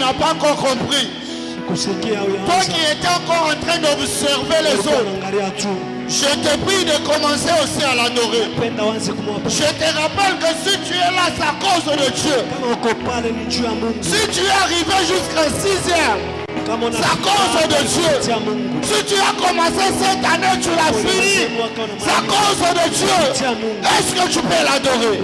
n'as pas encore compris. Toi qui étais encore en train d'observer les autres, je te prie de commencer aussi à l'adorer. Je te rappelle que si tu es là, c'est à cause de Dieu. Si tu es arrivé jusqu'à 6 heures, c'est à cause de Dieu. Si tu as commencé cette année, tu l'as fini, c'est à cause de Dieu. Est-ce que tu peux l'adorer?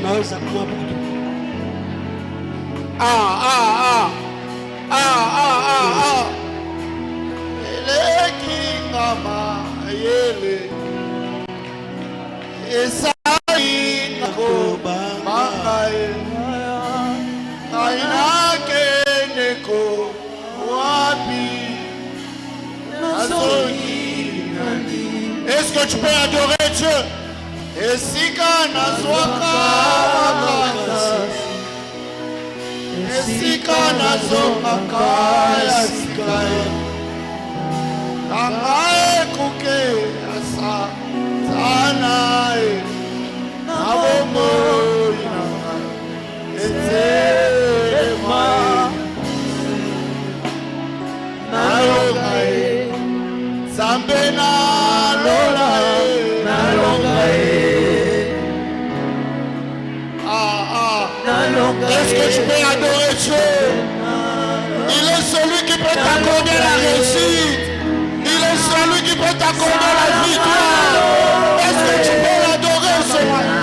Est-ce que tu peux adorer Dieu? Est-ce que tu peux adorer Dieu? Il est celui qui peut t'accorder la réussite. Il est celui qui peut t'accorder la victoire. Est-ce que tu peux l'adorer ce matin?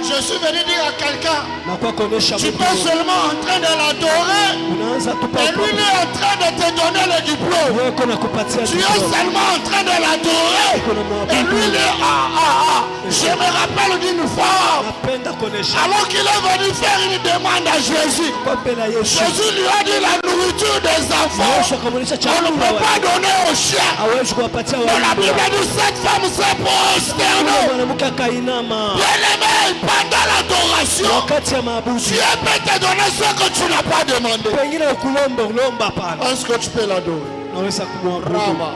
Je suis venu dire à quelqu'un, tu peux seulement en train de l'adorer et lui il est en train de te donner le diplôme. Tu es seulement en train de l'adorer et lui il est Je me rappelle d'une fois, alors qu'il est venu faire une demande à Jésus, Jésus lui a dit la nourriture des enfants, on ne peut pas donner aux chiens. Mais la Bible dit cette femme s'est prosternée. Bien-aimé, pendant l'adoration, Dieu peut te donner ce que tu n'as pas demandé. Est-ce que tu peux l'adorer? Rama,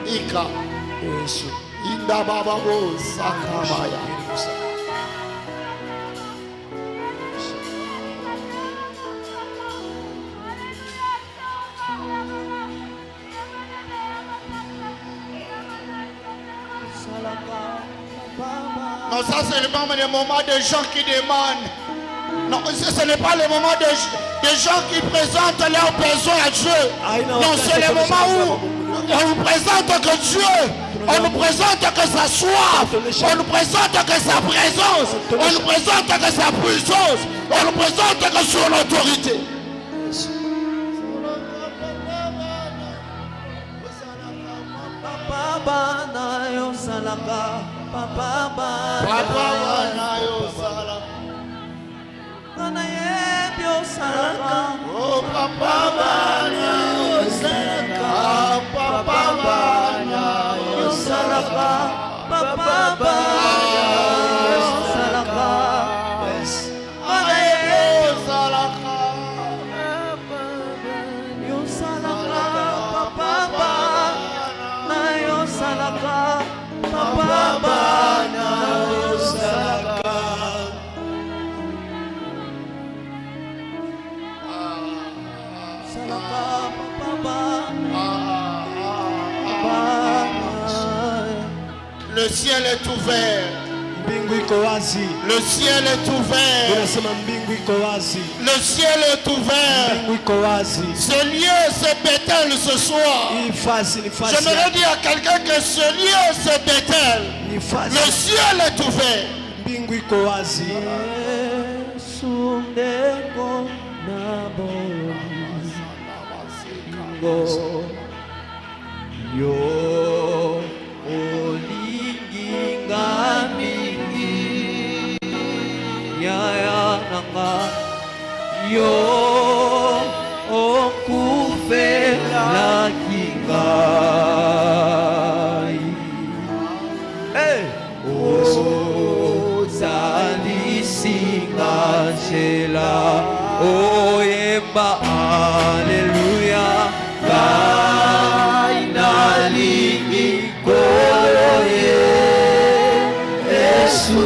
Ika, Indababo, Sakamaya. Non, ça c'est le moment des gens qui demandent. Non, ce n'est pas le moment des gens qui présentent leurs besoins à Dieu. Non, c'est le moment où on nous présente que Dieu, on nous présente que sa soif, on nous présente que sa présence, on nous présente que sa puissance, on nous présente que son autorité. Papa na yo salaka, papa na yo salaka. Nana ye yo salaka, oh papa na yo salaka, papa na yo salaka, papa na yo salaka. Nana ye yo salaka, yo salaka, papa. Salaka, papa na yo salaka. Salaka, papa. Le ciel est ouvert. Le ciel est ouvert. Le ciel est ouvert. Ce lieu, c'est Bethel ce soir. J'aimerais dire à quelqu'un que ce lieu, c'est Bethel. Le ciel est ouvert. Yo olingi ngami ya nanga yo okufela kingai o zali singa shela o yemba hallelujah nalingi koloye Yesu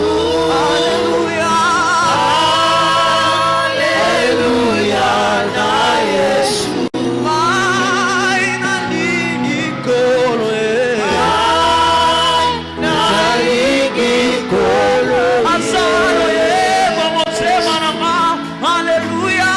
haleluya haleluya na Yesu nalingi koloye nalingi koloye asalo ye bomosema na haleluya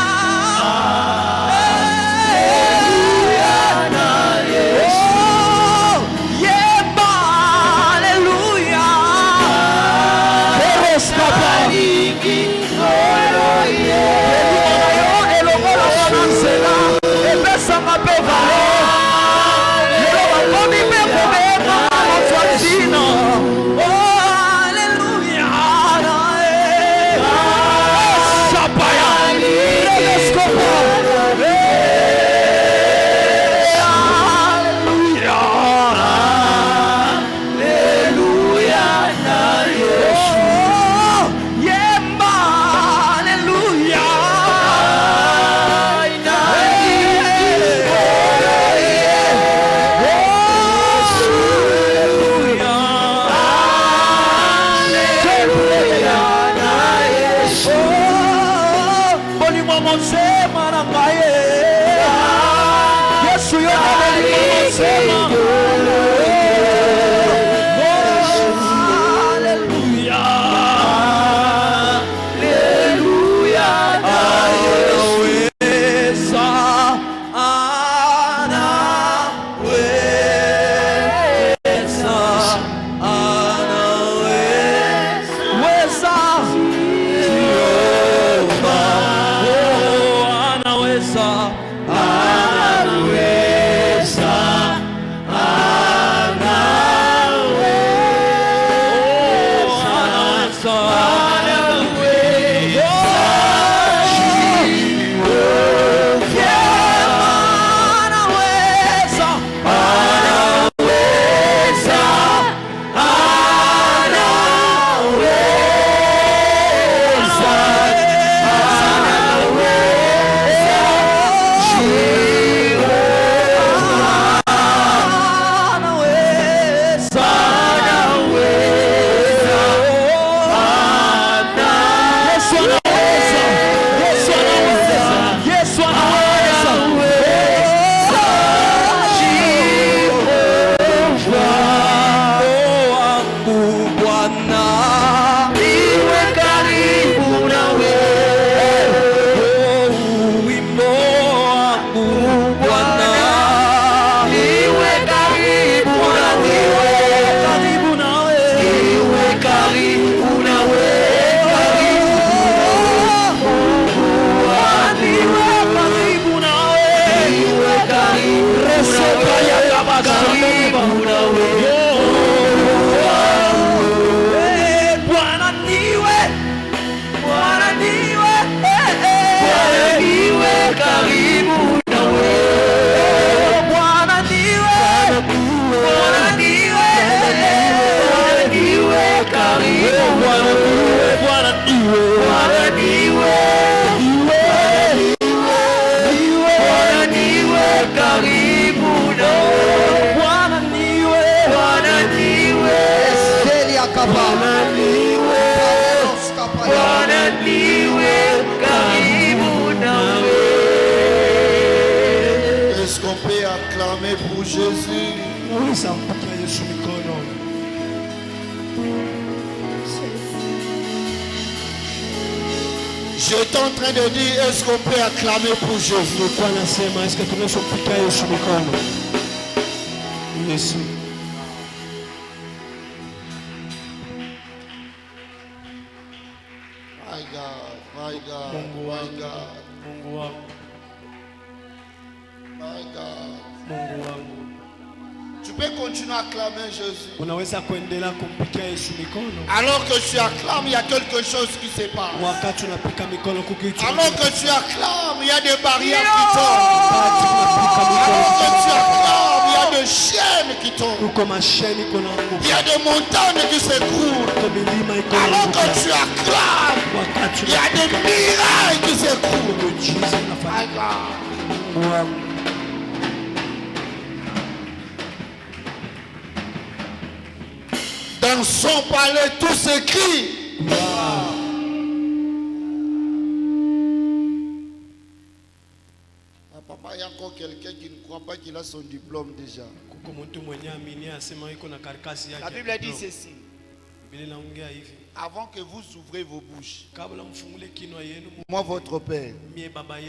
pour Jésus. J'étais en train de dire, est-ce qu'on peut acclamer pour Jésus? Est-ce que tu nous Jésus. My God, my God, my God. My God. Tu peux continuer à acclamer Jésus. Alors que tu acclames, il y a quelque chose qui se passe. Alors que tu acclames, il y a des barrières qui tombent. Alors que tu acclames, il y a des chaînes qui tombent. Il y a des montagnes qui s'écroulent. Alors que tu acclames, il y a des mirages qui s'écroulent. My God. Dans son palais, tout s'écrit. Papa, il y a encore quelqu'un qui ne croit pas qu'il a son diplôme déjà. La Bible a dit ceci. Avant que vous ouvrez vos bouches, moi, votre Père,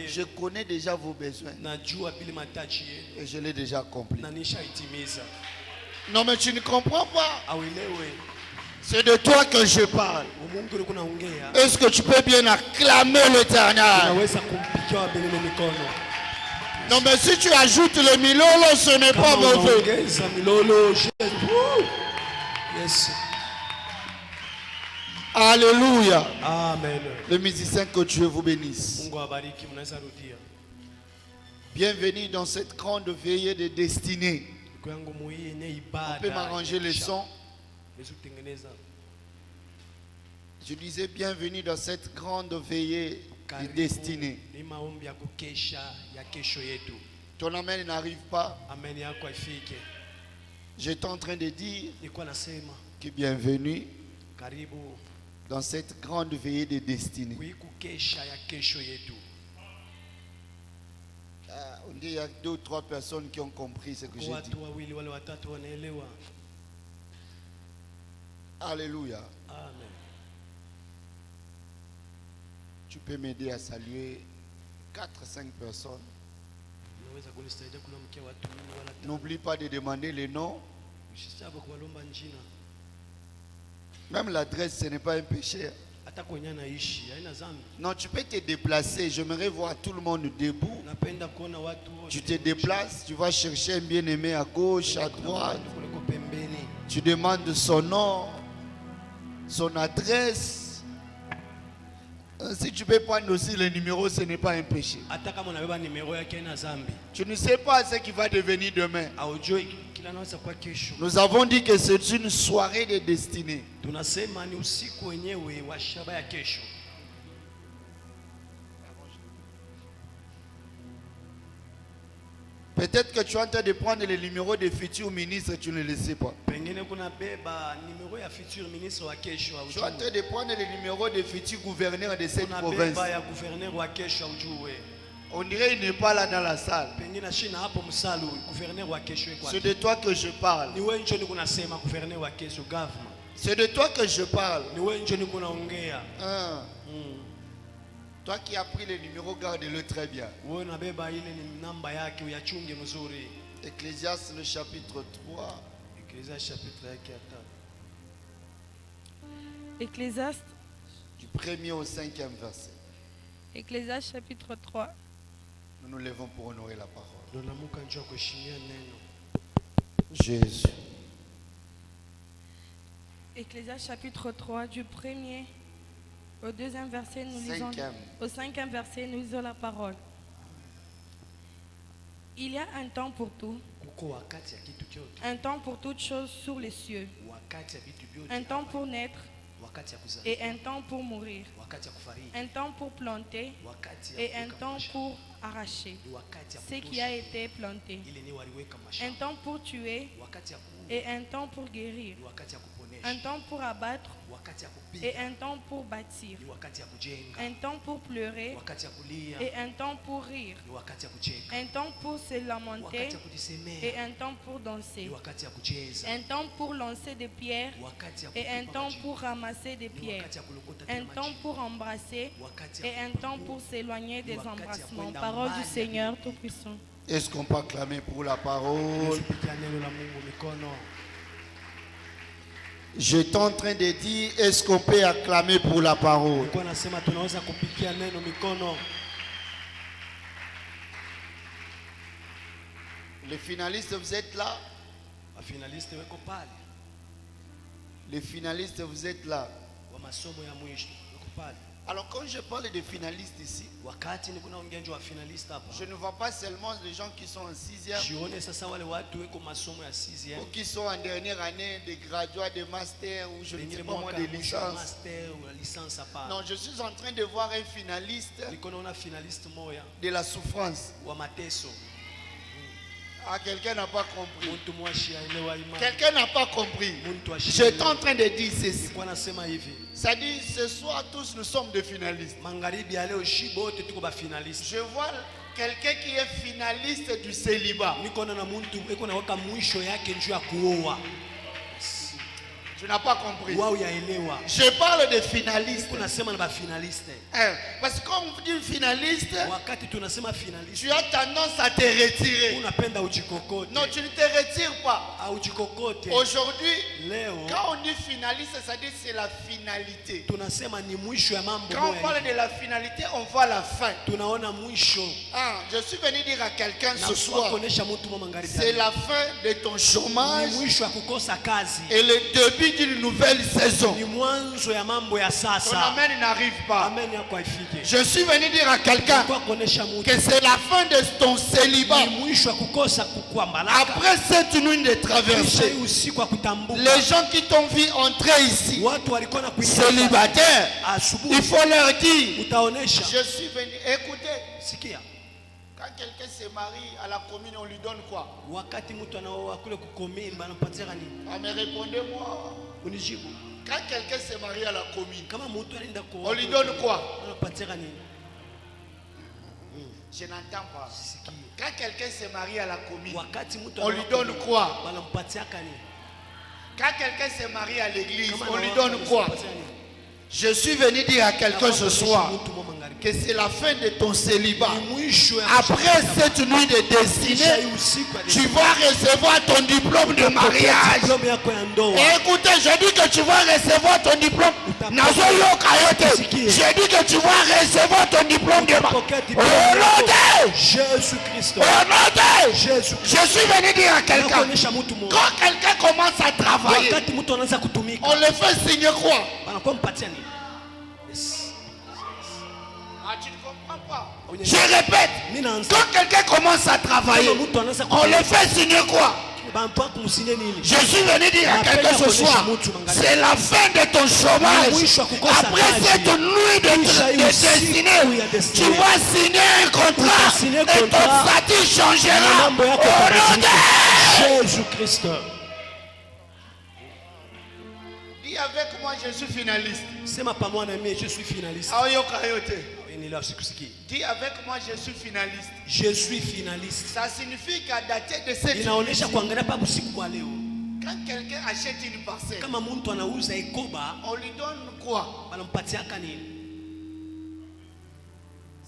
je connais déjà vos besoins et je l'ai déjà accompli. Non, mais tu ne comprends pas. C'est de toi que je parle. Est-ce que tu peux bien acclamer l'Éternel? Non, mais si tu ajoutes le milolo, ce n'est pas mauvais. Alléluia. Amen. Les musiciens, que Dieu vous bénisse. Bienvenue dans cette grande veillée de destinée. On peut m'arranger les sons. Je disais bienvenue dans cette grande veillée de destinée. Ton amen n'arrive pas. J'étais en train de dire que bienvenue dans cette grande veillée de destinée. On dit qu'il y a 2 ou 3 personnes qui ont compris ce que j'ai dit. Alléluia. Amen. Tu peux m'aider à saluer 4-5 personnes. N'oublie pas de demander les noms. Même l'adresse, ce n'est pas un péché. Non, tu peux te déplacer. J'aimerais voir tout le monde debout. Tu te déplaces, tu vas chercher un bien-aimé à gauche, à droite. Tu demandes son nom, son adresse. Si tu peux prendre aussi le numéro, ce n'est pas un péché. Tu ne sais pas ce qui va devenir demain. Nous avons dit que c'est une soirée de destinée. Peut-être que tu es en train de prendre les numéros des futurs ministres, tu ne le sais pas. Tu es en train de prendre les numéros des futurs gouverneurs de cette province. On dirait qu'il n'est pas là dans la salle. C'est de toi que je parle. C'est de toi que je parle. Toi qui as pris les numéros, garde-le très bien. Ecclésiaste le chapitre 3. Ecclésiaste du 1er au 5e verset. Ecclésiaste chapitre 3. Nous nous levons pour honorer la parole. Jésus. Ecclésiaste chapitre 3 du 1er au 2e verset, nous lisons. Au 5e verset, nous lisons la parole. Il y a un temps pour tout. Un temps pour toutes choses sur les cieux. Un temps pour naître et un temps pour mourir. Un temps pour planter et un temps pour arracher ce qui a été planté. Un temps pour tuer et un temps pour guérir. Un temps pour abattre. Et un temps pour bâtir. Un temps pour pleurer. Et un temps pour rire. Un temps pour se lamenter. Et un temps pour danser. Un temps pour lancer des pierres. Et un temps pour ramasser des pierres. Un temps pour embrasser. Et un temps pour s'éloigner des embrassements. Parole du Seigneur Tout-Puissant. Est-ce qu'on peut acclamer pour la parole? J'étais en train de dire, est-ce qu'on peut acclamer pour la parole? Les finalistes, vous êtes là? Les finalistes, vous êtes là? Alors quand je parle de finalistes ici, je ne vois pas seulement les gens qui sont en 6e ou qui sont en dernière année de graduats, de master ou je ne sais pas moi de licence. Non, je suis en train de voir un finaliste de la souffrance. Ah, quelqu'un n'a pas compris. Quelqu'un n'a pas compris. J'étais en train de dire ceci. Ça dit, ce soir, tous nous sommes des finalistes. Je vois quelqu'un qui est finaliste du célibat. Tu n'as pas compris. Je parle de finalistes. Parce que quand on dit finaliste, tu as tendance à te retirer. Non, tu ne te retires pas. Aujourd'hui, quand on dit finaliste, ça dit c'est la finalité. Quand on parle de la finalité, on voit la fin. Ah, je suis venu dire à quelqu'un ce soir, c'est la fin de ton chômage et le début d'une nouvelle saison. Ton amen n'arrive pas. Je suis venu dire à quelqu'un que c'est la fin de ton célibat. Après cette nuit de traversée, les gens qui t'ont vu entrer ici, célibataires, il faut leur dire, je suis venu, écoutez. Quand quelqu'un se marie à la commune, on lui donne quoi? Ah, mais répondez-moi. Quand quelqu'un se marie à la commune, on lui donne quoi? Je n'entends pas. Quand quelqu'un se marie à la commune, on lui donne quoi? Quand quelqu'un se marie à l'église, on lui donne quoi? Je suis venu dire à quelqu'un ce soir que c'est la fin de ton célibat. Après cette nuit de destinée, tu vas recevoir ton diplôme de mariage. Et écoutez, je dis que tu vas recevoir ton diplôme. Je dis que tu vas recevoir ton diplôme de mariage. Au nom de Jésus-Christ. Au nom de Jésus. Je suis venu dire à quelqu'un, quand quelqu'un commence à travailler, on le fait signer quoi? Ah, tu ne comprends pas. Je répète, quand quelqu'un commence à travailler, on le fait signer quoi? Je suis venu dire à quelqu'un ce soir, c'est la fin de ton chômage. Après cette nuit de destinée, tu vas signer un contrat et ton statut changera. Au nom de Jésus-Christ. Dis avec moi, je suis finaliste. Je suis finaliste. Dis avec moi, je suis finaliste. Je suis finaliste. Ça signifie qu'à dater de cette nuit, quand quelqu'un achète une parcelle, on lui donne quoi?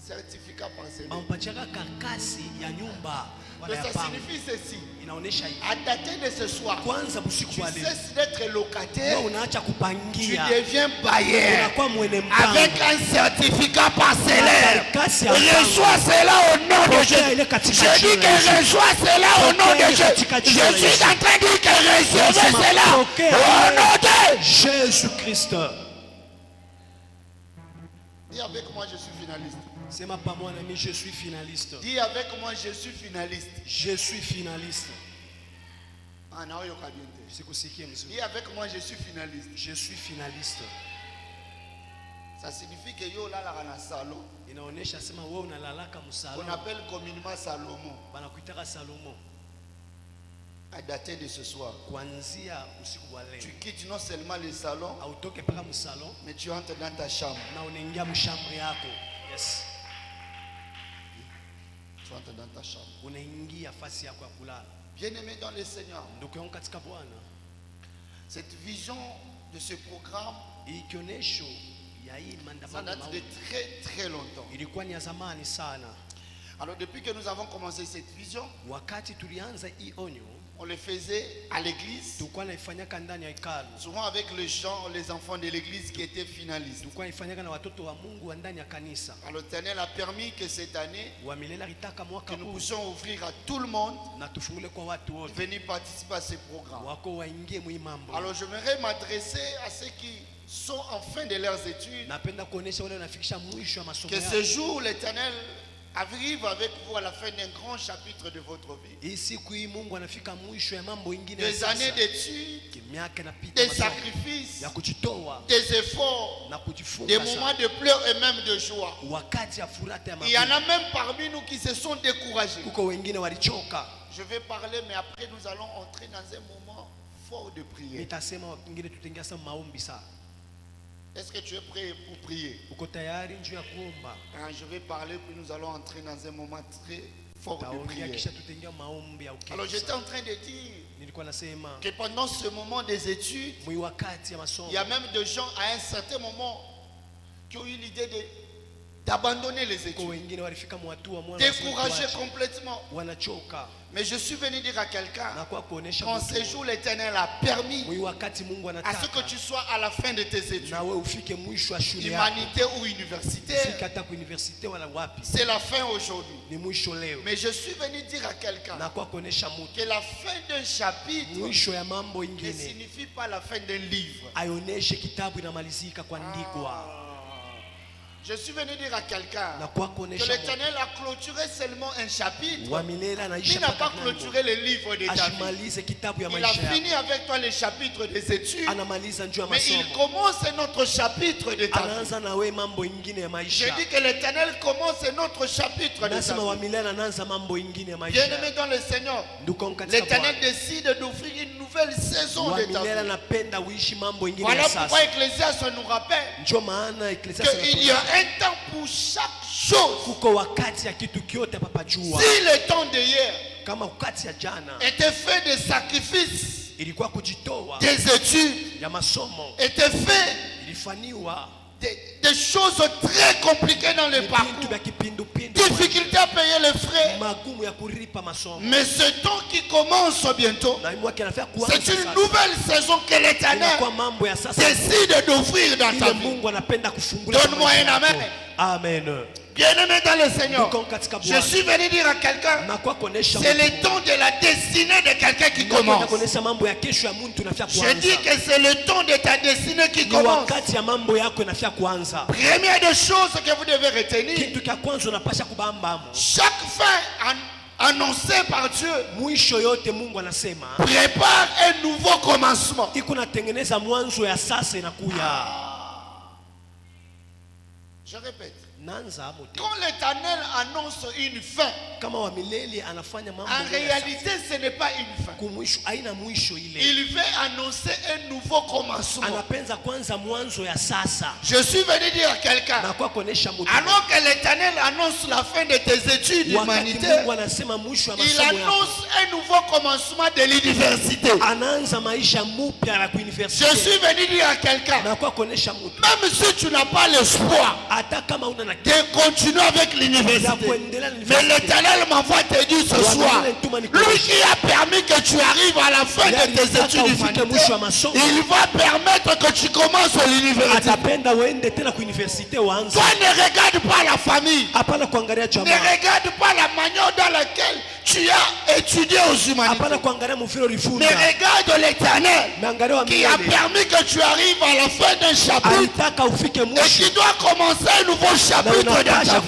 Certificat parcellaire. Mais ça signifie ceci. À dater de ce soir, tu cesses d'être locataire, tu deviens bailleur avec un certificat parcellaire. Reçois cela au nom de Jésus. Je dis que reçois cela au nom de Jésus. Je suis en train de dire que recevez cela au nom de Jésus-Christ. Dis avec moi, je suis finaliste. C'est ma pas mon ami, je suis finaliste. Dis avec moi, je suis finaliste. Je suis finaliste. Ah, non, dis avec moi, je suis finaliste. Je suis finaliste. Ça signifie que yo là la salon. On appelle communément Salomon. à dater de ce soir, tu quittes non seulement le salon, mais tu entres dans ta chambre. Yes. Tu entres dans ta chambre. Bien-aimé dans le Seigneur, cette vision de ce programme, ça date de très très longtemps. Alors depuis que nous avons commencé cette vision, on le faisait à l'église, souvent avec les gens, les enfants de l'église qui étaient finalistes. Alors l'Éternel a permis que cette année, que nous puissions ouvrir à tout le monde de venir participer à ce programme. Alors j'aimerais m'adresser à ceux qui sont en fin de leurs études, que ce jour l'Éternel arrive avec vous à la fin d'un grand chapitre de votre vie. Des années d'études, des sacrifices, des efforts, des moments de pleurs et même de joie. Il y en a même parmi nous qui se sont découragés. Je vais parler, mais après nous allons entrer dans un moment fort de prière. Est-ce que tu es prêt pour prier? Je vais parler, puis nous allons entrer dans un moment très fort de prière. Alors j'étais en train de dire que pendant ce moment des études, il y a même des gens à un certain moment qui ont eu l'idée d'abandonner les études, découragés complètement. Mais je suis venu dire à quelqu'un qu'en ce jour l'Éternel a permis à ce que tu sois à la fin de tes études, humanité ou université, c'est la fin aujourd'hui. Mais je suis venu dire à quelqu'un que la fin d'un chapitre ne signifie pas la fin d'un livre. Je suis venu dire à quelqu'un que l'Éternel a clôturé seulement un chapitre, mais il n'a pas clôturé le livre de ta vie. Il a fini avec toi le chapitre des études, mais il commence notre chapitre de ta vie. Je dis que l'Éternel commence notre chapitre de ta vie. Bien-aimé dans le Seigneur, l'Éternel décide d'offrir une nouvelle saison de ta vie. Voilà pourquoi Ecclésiaste nous rappelle qu'il y a un temps pour chaque chose. Si le temps d'hier était fait de sacrifices, des études, était fait des choses très compliquées dans le parcours, difficulté à payer les frais. Mais ce temps qui commence bientôt, c'est une nouvelle saison que l'Éternel décide d'offrir dans ta vie. Donne-moi un amen. Amen. Bien-aimé dans le Seigneur, je suis venu dire à quelqu'un, c'est le temps de la destinée de quelqu'un qui commence. Je dis que c'est le temps de ta destinée qui commence. Première des choses que vous devez retenir, chaque fin annoncée par Dieu prépare un nouveau commencement. Je répète. Quand l'Éternel annonce une fin, en réalité ce n'est pas une fin. Il veut annoncer un nouveau commencement. Je suis venu dire à quelqu'un, alors que l'Éternel annonce la fin de tes études humanitaires, il annonce un nouveau commencement de l'université. Je suis venu dire à quelqu'un, même si tu n'as pas l'espoir de continuer avec l'université, mais l'Éternel m'envoie te dire ce soir, lui qui a permis que tu arrives à la fin de tes études humanitaires, il va permettre que tu commences à l'université. Toi ne regarde pas la famille, ne regarde pas la manière dans laquelle tu as étudié aux humanités, mais regarde l'Éternel qui a permis que tu arrives à la fin d'un chapitre et qui doit commencer un nouveau chapitre dans ta vie.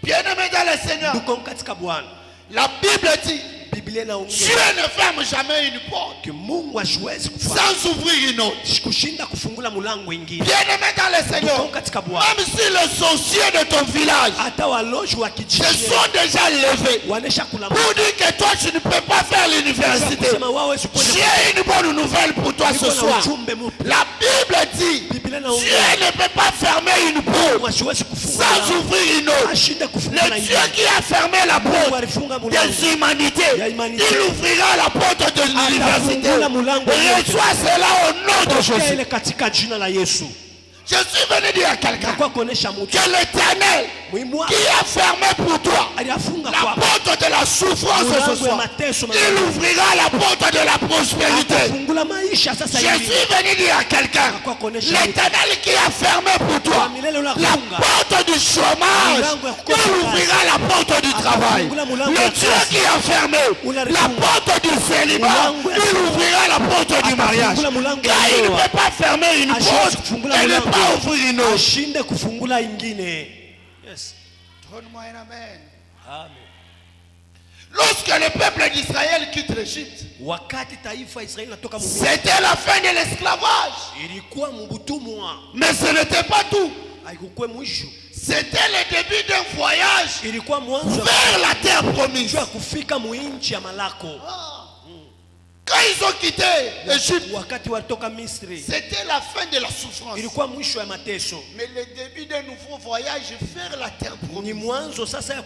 Bien-aimé dans le Seigneur, la Bible dit Dieu ne ferme jamais une porte sans ouvrir une autre. Bien-aimé dans le Seigneur, même si les sorciers de ton village se sont déjà levés pour dire que toi tu ne peux pas faire l'université, j'ai une bonne nouvelle pour toi ce soir. La Bible dit Dieu ne peut pas fermer une porte sans ouvrir une autre. Le Dieu qui a fermé la porte des humanités, il ouvrira la porte de l'université. Reçois cela au nom de Jésus. Je suis venu dire à quelqu'un que l'Éternel qui a fermé pour toi la porte de la souffrance ce soir, il ouvrira la porte de la prospérité. Je suis venu dire à quelqu'un, l'Éternel qui a fermé pour toi la porte du chômage, il ouvrira la porte du travail. Le Dieu qui a fermé la porte du célibat, il ouvrira la porte du mariage. Car il ne peut pas fermer une porte et ne pas ouvrir une autre. Donne-moi un amen. Amen. Lorsque le peuple d'Israël quitte l'Égypte, c'était la fin de l'esclavage. Mais ce n'était pas tout. C'était le début d'un voyage vers la terre promise. Quand ils ont quitté l'Égypte, c'était la fin de la souffrance. Mais le début d'un nouveau voyage vers la terre promise. L'Éternel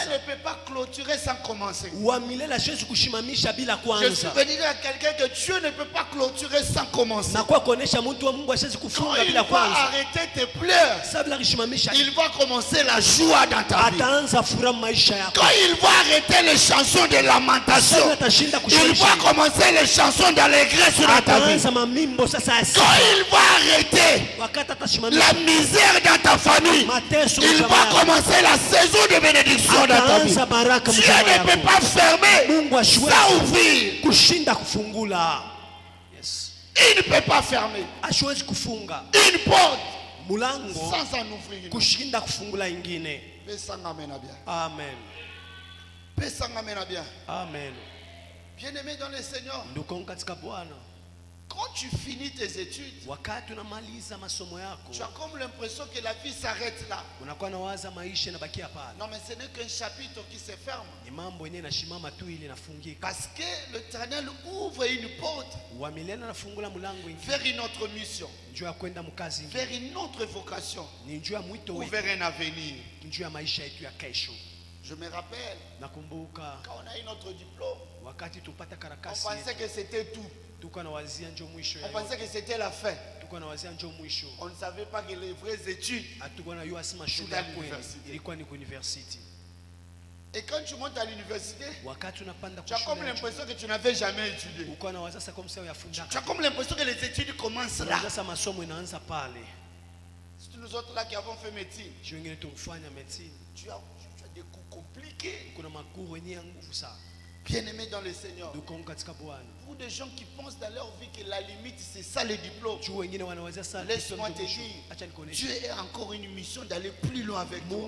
ne peut pas clôturer sans commencer. Je suis venu dire à quelqu'un que Dieu ne peut pas clôturer sans commencer. Quand il va arrêter tes pleurs, il va commencer la joie dans ta vie. Quand il va arrêter les chansons de lamentation, il va commencer les chansons d'allégresse dans ta vie. Quand il va arrêter la misère dans ta famille, il va commencer la saison de bénédiction dans ta vie. Dieu ne peut pas fermer sans ouvrir. Il ne peut pas fermer une porte sans en ouvrir une. Amen. Amen. Bien-aimé dans le Seigneur, quand tu finis tes études, tu as comme l'impression que la vie s'arrête là. Non, mais ce n'est qu'un chapitre qui se ferme. Parce que l'Éternel ouvre une porte vers une autre mission, vers une autre vocation, ou vers un avenir. Je me rappelle, quand on a eu notre diplôme, on pensait que c'était tout. On pensait que c'était la fin. On ne savait pas que les vraies études c'était à l'université. Et quand tu montes à l'université, tu as comme l'impression que tu n'avais jamais étudié. Tu as comme l'impression que les études commencent là. C'est nous autres là qui avons fait médecine. Tu as des cours compliqués. Bien-aimés dans le Seigneur, pour des gens qui pensent dans leur vie que la limite c'est ça le diplôme, laisse-moi te dire, Dieu a encore une mission d'aller plus loin avec toi.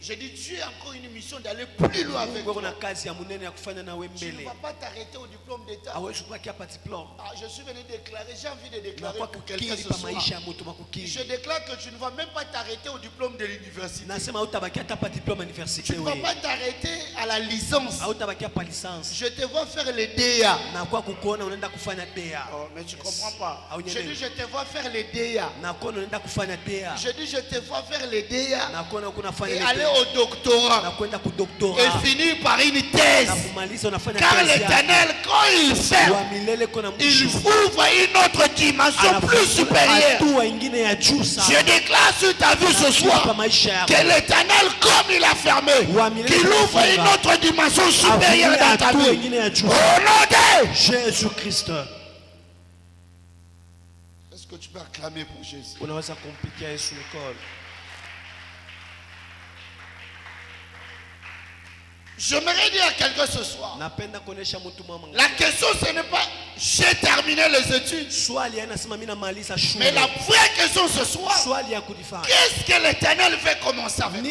J'ai dit Dieu a encore une mission d'aller plus loin avec toi. Tu ne vas pas t'arrêter au diplôme d'État. Je suis venu déclarer, j'ai envie de déclarer pour quelqu'un ce soir. Je déclare que tu ne vas même pas t'arrêter au diplôme de l'université. Tu ne vas pas t'arrêter à la licence. Je te vois faire les DA. Oh, mais tu ne comprends pas. Je dis je te vois faire les DA. Je dis je te vois faire les DA et aller au doctorat et finir par une thèse. Car l'Éternel, quand il ferme, il ouvre une autre dimension plus supérieure. Je déclare sur ta vie ce soir que l'Éternel, comme il a fermé, qu'il ouvre une autre dimension supérieure dans ta vie. Au nom de Jésus-Christ. Est-ce que tu peux acclamer pour Jésus? J'aimerais dire à quelqu'un ce soir, la question ce n'est pas j'ai terminé les études, mais la vraie question ce soir, qu'est-ce que l'Éternel veut commencer avec?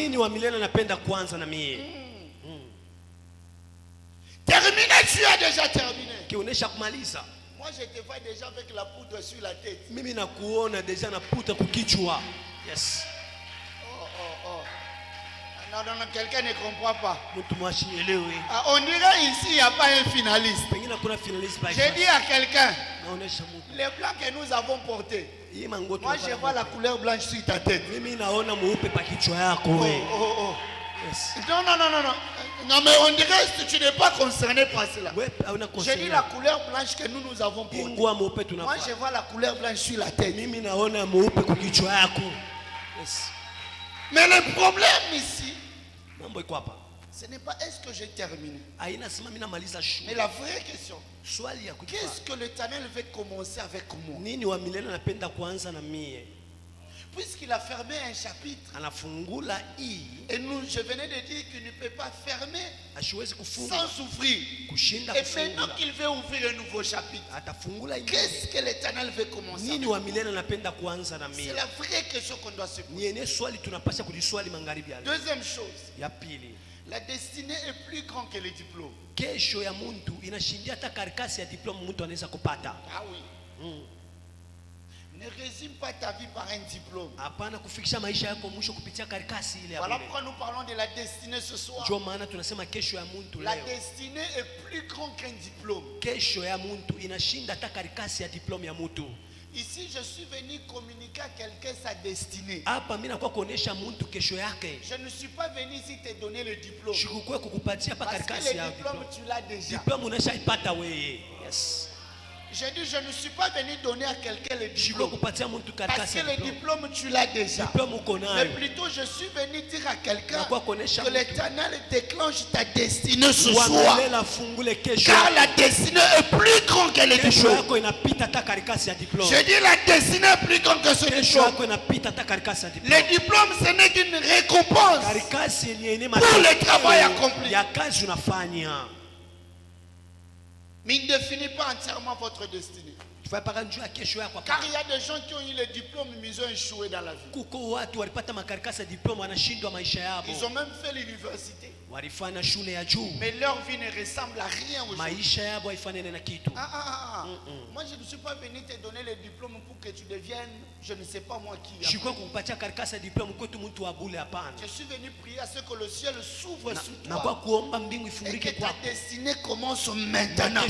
Terminé, tu as déjà terminé. Kionesha kumaliza. Moi je te vois déjà avec la poudre sur la tête. Mimi nakuona deja na puta kukichwa. Yes. Oh. Non, quelqu'un ne comprend pas. Ah, on dirait ici il n'y a pas un finaliste. J'ai dit à quelqu'un, les blancs que nous avons portés, moi je vois la couleur blanche sur ta tête. Oh. Yes. Non, mais on dirait que tu n'es pas concerné par cela. J'ai dit la couleur blanche que nous avons portée. Moi je vois la couleur blanche sur la tête. Yes. Mais le problème ici, ce n'est pas est-ce que j'ai terminé. Mais la vraie question, qu'est-ce que l'Éternel veut commencer avec moi? Puisqu'il a fermé un chapitre, et je venais de dire qu'il ne peut pas fermer sans souffrir. Et maintenant qu'il veut ouvrir un nouveau chapitre, qu'est-ce que l'Éternel veut commencer avec moi? C'est la vraie question qu'on doit se poser. Deuxième chose, la destinée est plus grande que les diplômes. Ah oui. Ne résume pas ta vie par un diplôme. Voilà pourquoi nous parlons de la destinée ce soir. La destinée est plus grande qu'un diplôme. Ici, je suis venu communiquer à quelqu'un sa destinée. Je ne suis pas venu ici te donner le diplôme. Parce que le diplôme, tu l'as déjà. J'ai dit, je ne suis pas venu donner à quelqu'un le diplôme. Parce que le diplôme, tu l'as déjà. Mais plutôt, je suis venu dire à quelqu'un que l'Éternel déclenche ta destinée ce soir. Car la destinée est plus grande que le diplôme. J'ai dit, la destinée est plus grande que ce diplôme. Le diplôme, ce n'est qu'une récompense pour le travail accompli. Mais il ne définit pas entièrement votre destinée. Car il y a des gens qui ont eu le diplôme, mais ils ont échoué dans la vie. Ils ont même fait l'université. Mais leur vie ne ressemble à rien aujourd'hui. Moi je ne suis pas venu te donner le diplôme pour que tu deviennes, je ne sais pas moi qui. Je suis venu prier à ce que le ciel s'ouvre sur toi et que ta destinée commence maintenant.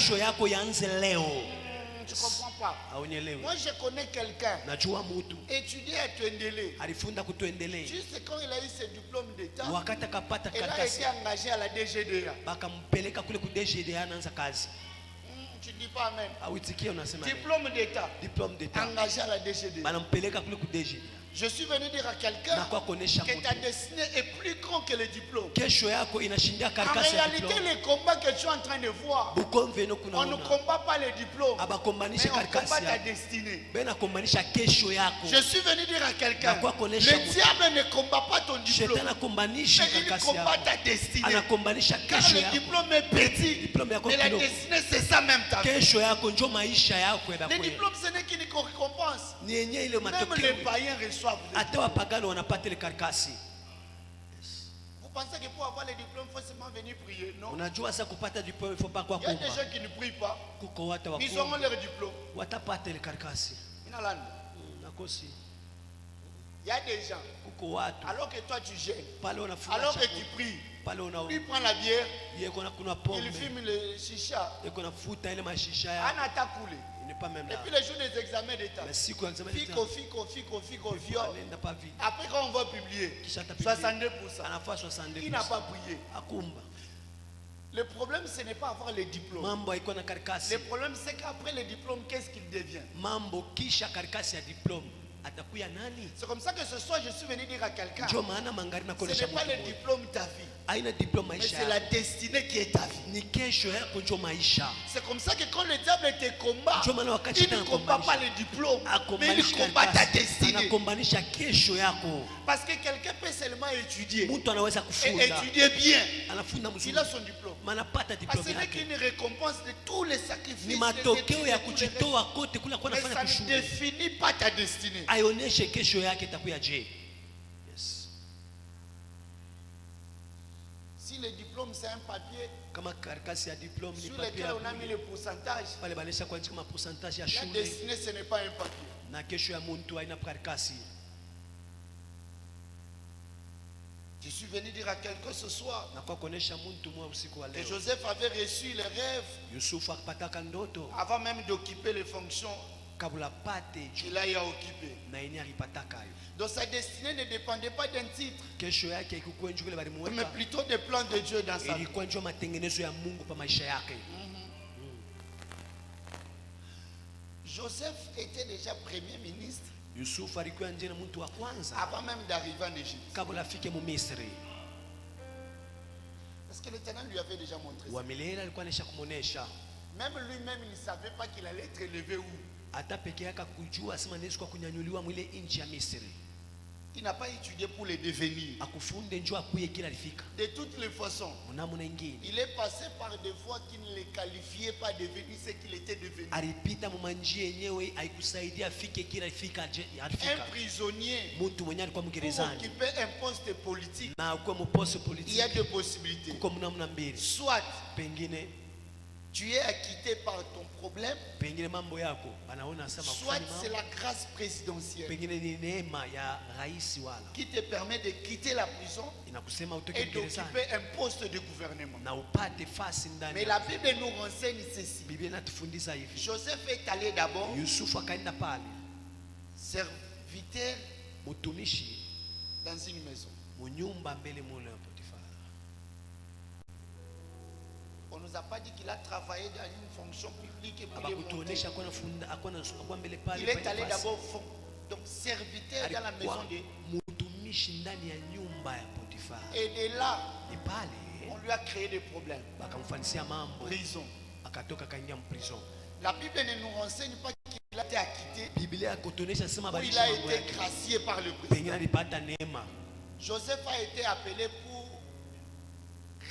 Tu ne comprends pas. Moi je connais quelqu'un étudié à Tuendele. Juste quand il a eu ses diplômes d'État, il a été engagé à la DGDA. Tu ne dis pas amen. Diplôme d'État. Engagé à la DGDA. Je suis venu dire à quelqu'un que ta destinée est plus grande que le diplôme. En réalité, les combats que tu es en train de voir, on ne combat pas le diplôme, mais on combat ta destinée. Je suis venu dire à quelqu'un, le diable ne combat pas ton diplôme, mais il combat ta destinée. Car le diplôme est petit, mais la destinée c'est ça même ta vie. Le diplôme ce n'est qu'une récompense. Même les païens reçoivent. Vous pensez que pour avoir le diplôme, il faut seulement venir prier? Non. Il y a des gens qui ne prient pas. Ils auront leur diplôme. Il y a des gens, alors que toi tu gênes, alors que tu pries, lui prend la bière, il fume le chicha, Anata coulé. Et puis les jours des examens d'État, fico, viol. Après quand on va publier, 62%, il n'a pas prié. Le problème ce n'est pas avoir le diplôme. Le problème c'est qu'après le diplôme, qu'est-ce qu'il devient? C'est comme ça que ce soir je suis venu dire à quelqu'un, ce n'est pas le diplôme ta vie, mais c'est la destinée qui est ta vie. C'est comme ça que quand le diable te combat, il ne combat pas le diplôme, mais il combat ta destinée. Parce que quelqu'un peut seulement étudier et étudier bien, il a son diplôme. Parce que ce n'est qu'une récompense de tous les sacrifices, mais ça ne définit pas ta destinée. Si le diplôme c'est un papier kama karatasi ya diplome ni sur papier lequel on a mis le pourcentage, pale banesha kuandika ma pourcentage ya la shule destinée ce n'est pas un papier. na kesho ya muntu haina karatasi. Je suis venu dire à quelqu'un ce soir Na kwa kuonesha muntu mwa usiku wa que leo Joseph avait reçu les rêves Yusufu akapataka ndoto avant même d'occuper les fonctions kabla pate qu'il a eu à occuper. na yeye alipataka hayo. Donc sa destinée ne dépendait pas d'un titre, Kesho yake ikikuwa njoo ile mais balimuweka plutôt des plans de Dieu dans sa vie. ilikuwa njoo matengenezo ya Mungu pa maisha yake. Joseph était déjà premier ministre Yusufu alikuwa ndiye mtu wa kwanza avant même d'arriver en Égypte. kabla afike mu Misri. Parce que l'Éternel lui avait déjà montré ça. Wa milele alikuwa anesha kumuonesha. Même lui-même, il ne savait pas qu'il allait être élevé où. Hata peke yake kujua sema ndio kwa kunyanyuliwa mwile nchi ya Misri. Il n'a pas étudié pour le devenir. Akufunde njoo akuye kila alifika. De toutes les façons, Mnamuna ingine. il est passé par des voies qui ne le qualifiaient pas de devenir ce qu'il était devenu. Alipita mumanjia yenyewe haikusaidia afike kila alifika alifika. Un prisonnier Mtu mwenye alikuwa pour mgerezani occuper un poste politique, na kwa mposte il y politiki a deux possibilités. kuko mnamna mbili. Soit Pengine tu es acquitté par ton problème, pengine mambo yako anaona sema soit kufanya c'est mambo, la grâce présidentielle pengine ni neema ya rais wala qui te permet de quitter la prison inakusema utoke et gerezani d'occuper un poste de gouvernement. na upate fasi ndani. Mais la Bible nous renseigne ceci. Biblia inatufundisha hivi. Joseph est allé d'abord Yusufu akaenda pale serviteur mutumishi dans une maison. munyumba mbele mule ya Potifar. On ne nous a pas dit qu'il a travaillé dans une fonction publique et puis il est monté. Abakutuonesha akona funda akona kwa mbele pale. Il est allé d'abord donc serviteur dans la maison de mutumishi ndani ya nyumba ya Potifar. et de là Ni pale on lui a créé des problèmes. bakamfanisia mambo, Prison. akatoka kaingia mprison. La Bible ne nous renseigne pas qu'il a été acquitté Biblia yakutuonesha sema ou il balisha a mambo été yake. gracié par le Pengine président. alipata neema. Joseph a été appelé pour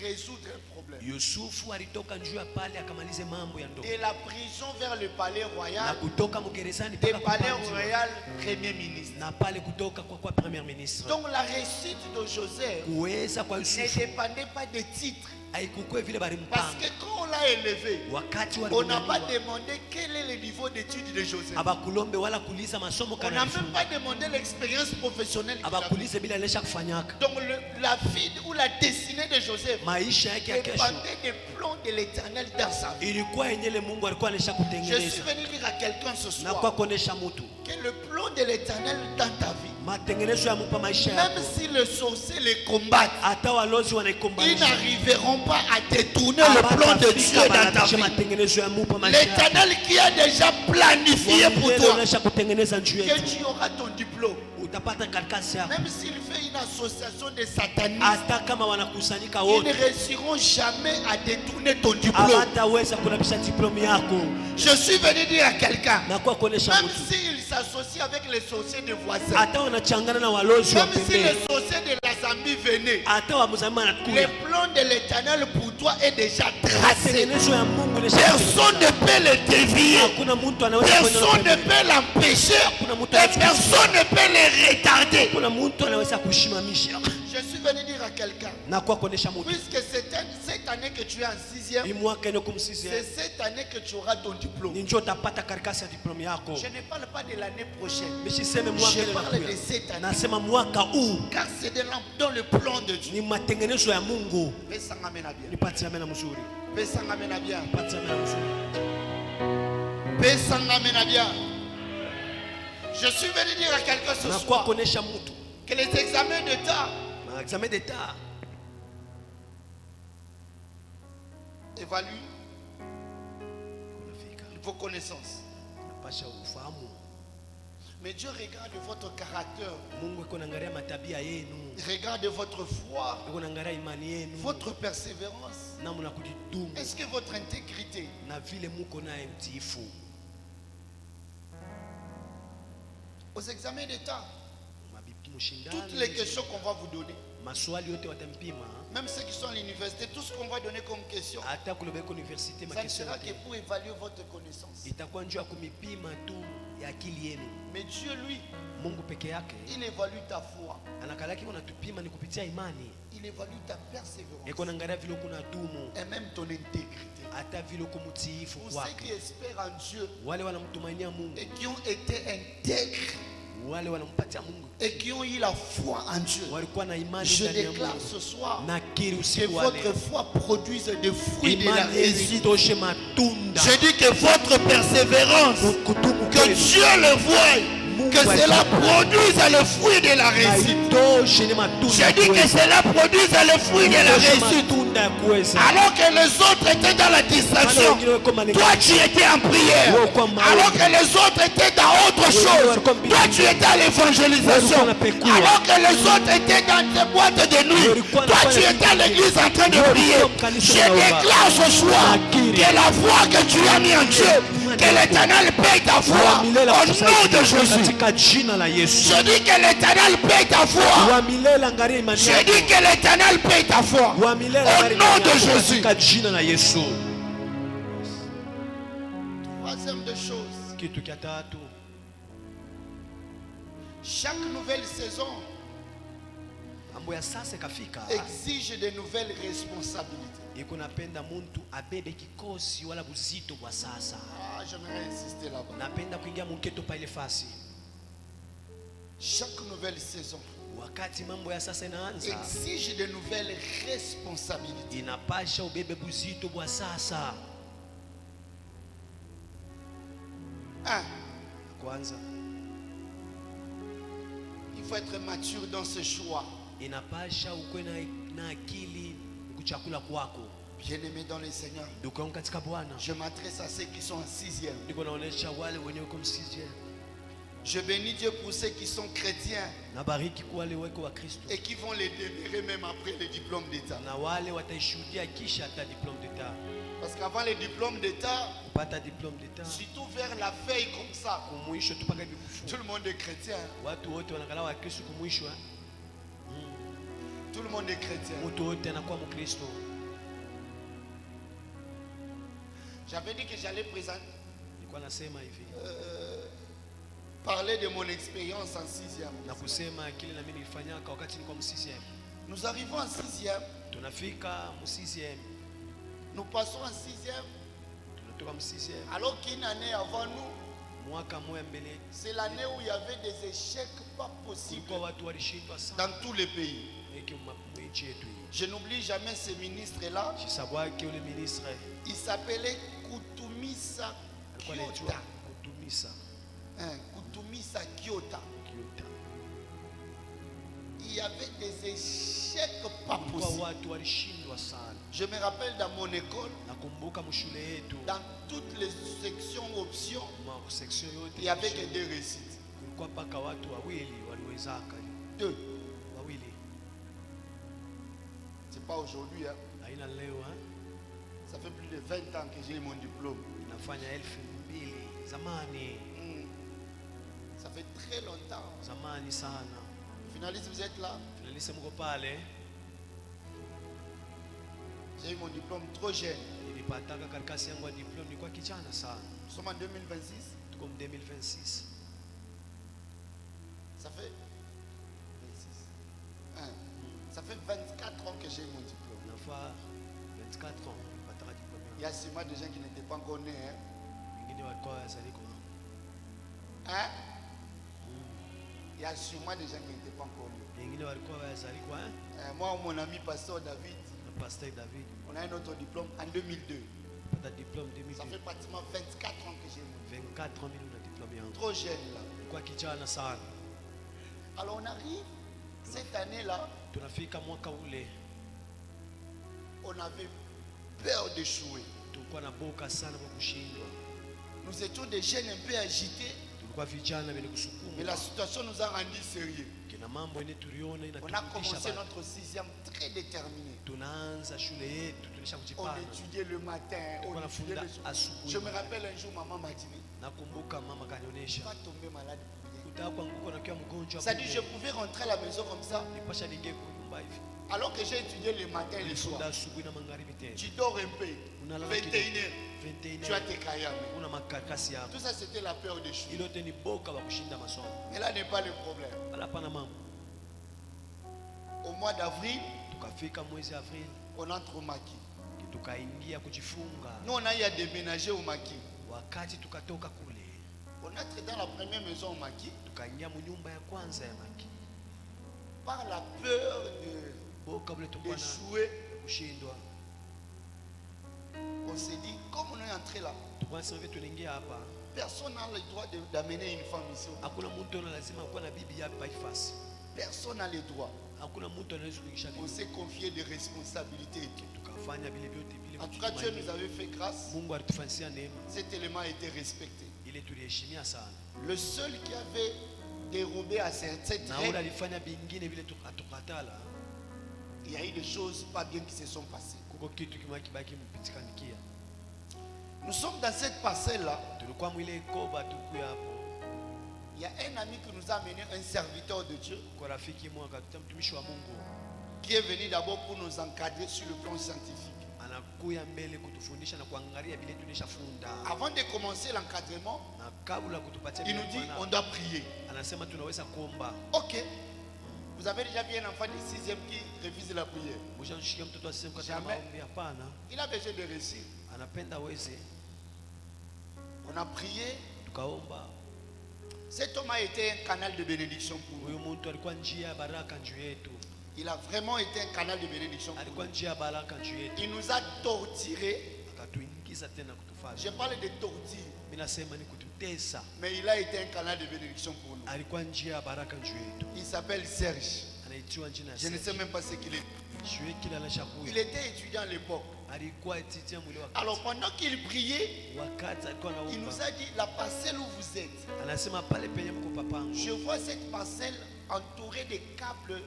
résoudre un problème. Yusufu alitoka njuu ya pale akamalize mambo ya ndoa. De la prison vers le palais Na royal, kutoka mgerezani des mpaka palais kupanziwa. royal premier ministre. Na pale kutoka kwa premier ministre. Donc la réussite de Joseph Kuweza kwa ne Yusufu dépendait pas des titres. haikukuwa vile Parce balimpanga. que quand on l'a élevé, Wakati on n'a pas walimnyanyua demandé quel est le niveau d'études de Joseph. abakulombe wala kuuliza masomo On n'a kana même pas demandé l'expérience professionnelle qu'il avait. abakuulize bila alesha kufanyaka. Donc la vie ou la destinée de Joseph Maisha yake ya kesho dépendait des plans de l'Éternel dans sa vie. ilikuwa yenyele Mungu alikuwa alesha Je suis kutengeneza venu dire à quelqu'un ce na kwa soir kuonesha mtu que le plan de l'Éternel dans ta vie, matengenezo ya Mungu pa maisha même yako. si les sorciers les combattent, Hata walozi ils wanaikombanisha n'arriveront pas à détourner le plan de Dieu dans ta vie. matengenezo ya Mungu pa maisha yako. L'Éternel qui a déjà planifié pour toi Anaonyesha kutengeneza njuu que yetu. tu auras ton diplôme. Utapata karatasi yako. Même s'il fait une association de satanistes, Hata kama wanakusanyika ils ne wote réussiront jamais à détourner ton diplôme. hawataweza kulabisha diplome yako. Je suis venu dire à quelqu'un, Na kwa kuonesha même mtu s'il s'associe avec les sorciers des voisins, hata wanachangana na walozi wa même si les pembeni, sorciers de la Zambie venaient, hata wa mzamani le anakuja. plan de l'Éternel pour toi est déjà tracé. Matengenezo ya Mungu Personne ne peut le dévier. hakuna mtu anaweza kwenda Personne ne pembeni. peut l'empêcher. Hakuna mtu Et anaweza personne ne peut le retarder. Hakuna mtu anaweza kushimamisha. Je suis venu dire à quelqu'un, Na kwa kuonesha mtu puisque cette année que tu es en sixième, hii mwaka ino kumsizia c'est cette année que tu auras ton diplôme. ni njoo utapata karatasi ya diplome yako. Je ne parle pas de l'année prochaine, Mishiseme mwaka je ile parle unakuja. de cette année. Nasema mwaka huu Car c'est dans le plan de Dieu. ni matengenezo ya Mungu. Pesa ngamena bien. Nipatie amena mzuri. Pesa ngamena bien. Nipatie amena mzuri. Pesa ngamena bien. Je suis venu dire à quelqu'un ce Na kwa soir kuonesha mtu que les examens d'État na examen d'etat évaluent unafika vos connaissances. unapasha ufahamu. Mais Dieu regarde votre caractère, Mungu iko naangalia matabia yenu, il regarde votre foi, iko naangalia imani yenu, votre persévérance. namna kujidumu Est-ce que votre intégrité, na vile muko naye mtiifu. aux examens d'État, Mshindani, toutes les questions qu'on va vous donner, maswali yote watampima, même ceux qui sont à l'université, tout ce qu'on va donner comme question, hata kulobeka university ça ne makesho sera que yote pour évaluer votre connaissance. itakuwa njoo ya kumipima tu Mais Dieu, lui, il évalue ta foi. Il évalue ta persévérance. Et même ton intégrité. Pour ceux qui espèrent en Dieu et qui ont été intègres et qui ont eu la foi en Dieu, je déclare ce soir que votre foi produise des fruits de la réussite. Je dis que votre persévérance, que Dieu le voie, que cela produise le fruit de la réussite. Je dis que cela produise le fruit de la réussite. Alors que les autres étaient dans la distraction, toi tu étais en prière. Alors que les autres étaient dans autre chose, toi tu étais à l'évangélisation. Alors que les autres étaient dans des boîtes de nuit, toi tu étais à l'église en train de prier. Je déclare ce soir que la foi que tu as mis en Dieu, que l'Éternel paye ta foi au nom de Jésus. Je dis que l'Éternel paye ta foi. Je dis que l'Éternel paye ta foi au nom de Jésus. Troisième des choses, chaque nouvelle saison exige de nouvelles responsabilités. J'aimerais insister là-bas. Chaque nouvelle saison exige de nouvelles responsabilités. Il faut être mature dans ce choix. Bien-aimé dans le Seigneur, je m'adresse à ceux qui sont en 6e. Je bénis Dieu pour ceux qui sont chrétiens et qui vont les demeurer même après le diplôme d'État. Parce qu'avant le diplôme d'État, surtout vers la feuille comme ça, tout le monde est chrétien. Tout le monde est chrétien. J'avais dit que j'allais présenter, parler de mon expérience en 6e. Nous arrivons en 6e. Nous passons en 6e. Alors qu'une année avant nous, c'est l'année où il y avait des échecs pas possibles dans tous les pays. Je n'oublie jamais ce ministre-là. Il s'appelait Koutoumissa Kyota. Koutoumissa Kyota. Il y avait des échecs pas possibles. Je me rappelle dans mon école, dans toutes les sections options, il n'y avait que 2 réussites. 2. C'est pas aujourd'hui. Ça fait plus de 20 ans que j'ai eu mon diplôme. Ça fait très longtemps. Finaliste, vous êtes là? J'ai eu mon diplôme trop jeune. Nous sommes en 2026. Ça fait 26. Ça fait 24 ans que j'ai eu mon diplôme. 24 ans. Il y a sûrement des gens qui n'étaient pas encore nés. Il y a sûrement des gens qui n'étaient pas encore nés. Moi, mon ami pasteur David, on a un autre diplôme en 2002. Ça fait pratiquement 24 ans que j'ai eu. 24 ans, trop jeune là. Alors on arrive cette année-là. On avait peur d'échouer. Nous étions des jeunes un peu agités. Mais la situation nous a rendu sérieux. On a commencé notre 6e très déterminé. On étudiait le matin, on étudiait le soir. Je me rappelle un jour, maman m'a dit, va tomber malade. Ça dit, je pouvais rentrer à la maison comme ça. Alors que j'ai étudié le matin et le soir. Tu dors un peu, 21h. tu as tes kayame. Tout ça c'était la peur d'échouer. Mais là n'est pas le problème. Au mois d'avril, on entre au maquis. Nous on a eu à déménager au maquis. On entre dans la première maison au maquis. Par la peur d'échouer, on s'est dit, comme on est entré là, personne n'a le droit d'amener une femme ici. Personne n'a le droit. On s'est confié des responsabilités. En tout cas, Dieu nous avait fait grâce. Cet élément a été respecté. Le seul qui avait dérobé à cette règle, il y a eu des choses pas bien qui se sont passées. Nous sommes dans cette parcelle-là. Il y a un ami qui nous a amené, un serviteur de Dieu, qui est venu d'abord pour nous encadrer sur le plan scientifique. Avant de commencer l'encadrement, il nous dit on doit prier. Ok. Vous avez déjà vu un enfant de 6e qui refuse la prière? Jamais. Il a besoin de réussir. On a prié. Cet homme a été un canal de bénédiction pour nous. Il a vraiment été un canal de bénédiction pour nous. Il nous a torturés. Je parle de torture. Mais il a été un canal de bénédiction pour nous. Il s'appelle Serge. Je ne sais même pas ce qu'il est. Il était étudiant à l'époque. Alors pendant qu'il priait, il nous a dit la parcelle où vous êtes. Je vois cette parcelle entourée de câbles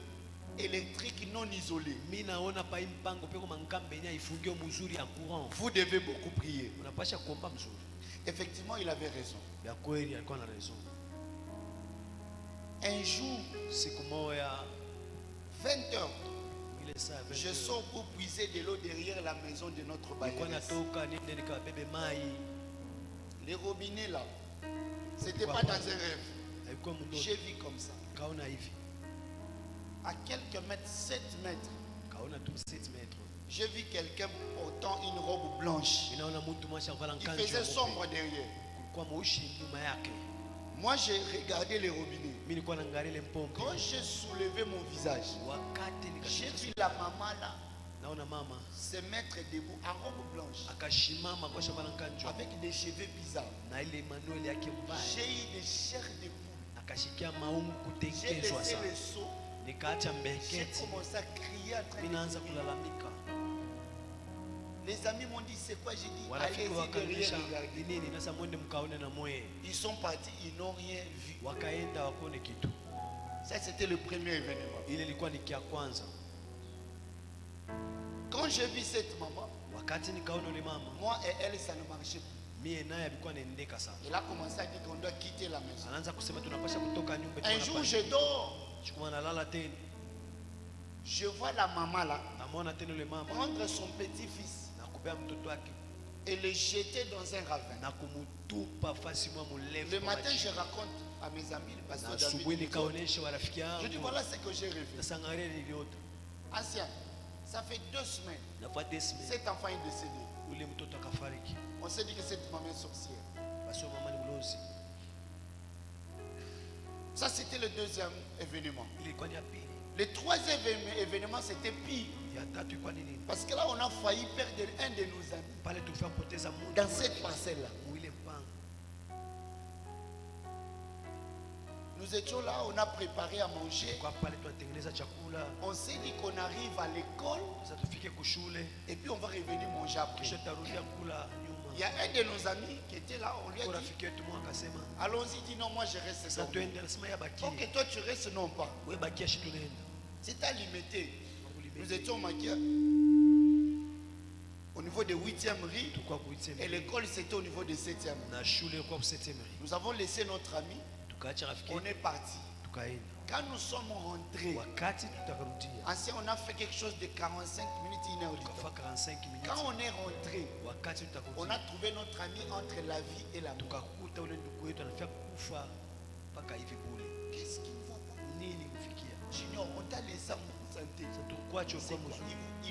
électriques non isolés. Vous devez beaucoup prier. Effectivement, il avait raison. Un jour, 20h, je sors pour puiser de l'eau derrière la maison de notre baillaresse. Les robinets là, c'était pas dans un rêve. J'ai vu comme ça. À quelques mètres, 7 mètres, j'ai vu quelqu'un portant une robe blanche. Il faisait sombre derrière. Moi j'ai regardé les robinets. Quand j'ai soulevé mon visage, j'ai vu la maman là se mettre debout en robe blanche avec des cheveux bizarres. J'ai eu des chairs de poule. J'ai laissé les seaux. J'ai commencé à crier à travers. Les amis m'ont dit c'est quoi? J'ai dit allez-y derrière, regardez. Ils sont partis, ils n'ont rien vu. Ça c'était le premier événement. Quand j'ai vu cette maman, moi et elle ça ne marchait plus. Il a commencé à dire qu'on doit quitter la maison. Un jour je dors. Je vois la maman là prendre son petit-fils et le jeter dans un ravin. Le matin, je raconte à mes amis, le pasteur David, je dis voilà ce que j'ai rêvé. Ancien, ça fait 2 semaines. Cet enfant est décédé. On s'est dit que cette maman est sorcière. Ça c'était le 2e événement. Le 3e événement c'était pire. Parce que là on a failli perdre un de nos amis dans cette parcelle là. Nous étions là, on a préparé à manger. On s'est dit qu'on arrive à l'école et puis on va revenir manger après. Il y a un de nos amis qui était là, on lui a dit allons-y, dit non, moi je reste. Ok, toi tu restes, non pas. C'est à limiter. Nous étions maquillés au niveau de 8e rue et l'école c'était au niveau de 7e. Nous avons laissé notre ami, on est parti. Quand nous sommes rentrés, ancien, on a fait quelque chose de 45 minutes, 1 heure du temps. Quand on est rentré, on a trouvé notre ami entre la vie et la mort. Qu'est-ce qui ne va pas? Junior, on t'a laissé en santé. Il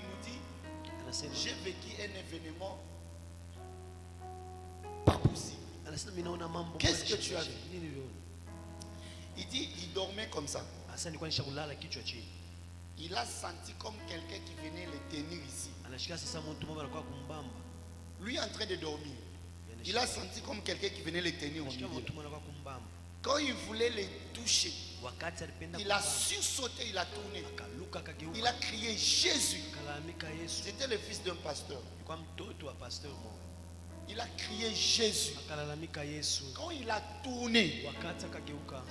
nous dit, j'ai vécu un événement pas possible. Qu'est-ce que tu as vu? Il dit, il dormait comme ça. Il a senti comme quelqu'un qui venait le tenir ici. Lui en train de dormir. Il a senti comme quelqu'un qui venait le tenir au milieu. Quand il voulait le toucher, il a sursauté, il a tourné. Il a crié Jésus. C'était le fils d'un pasteur. Il a crié Jésus. Quand il a tourné,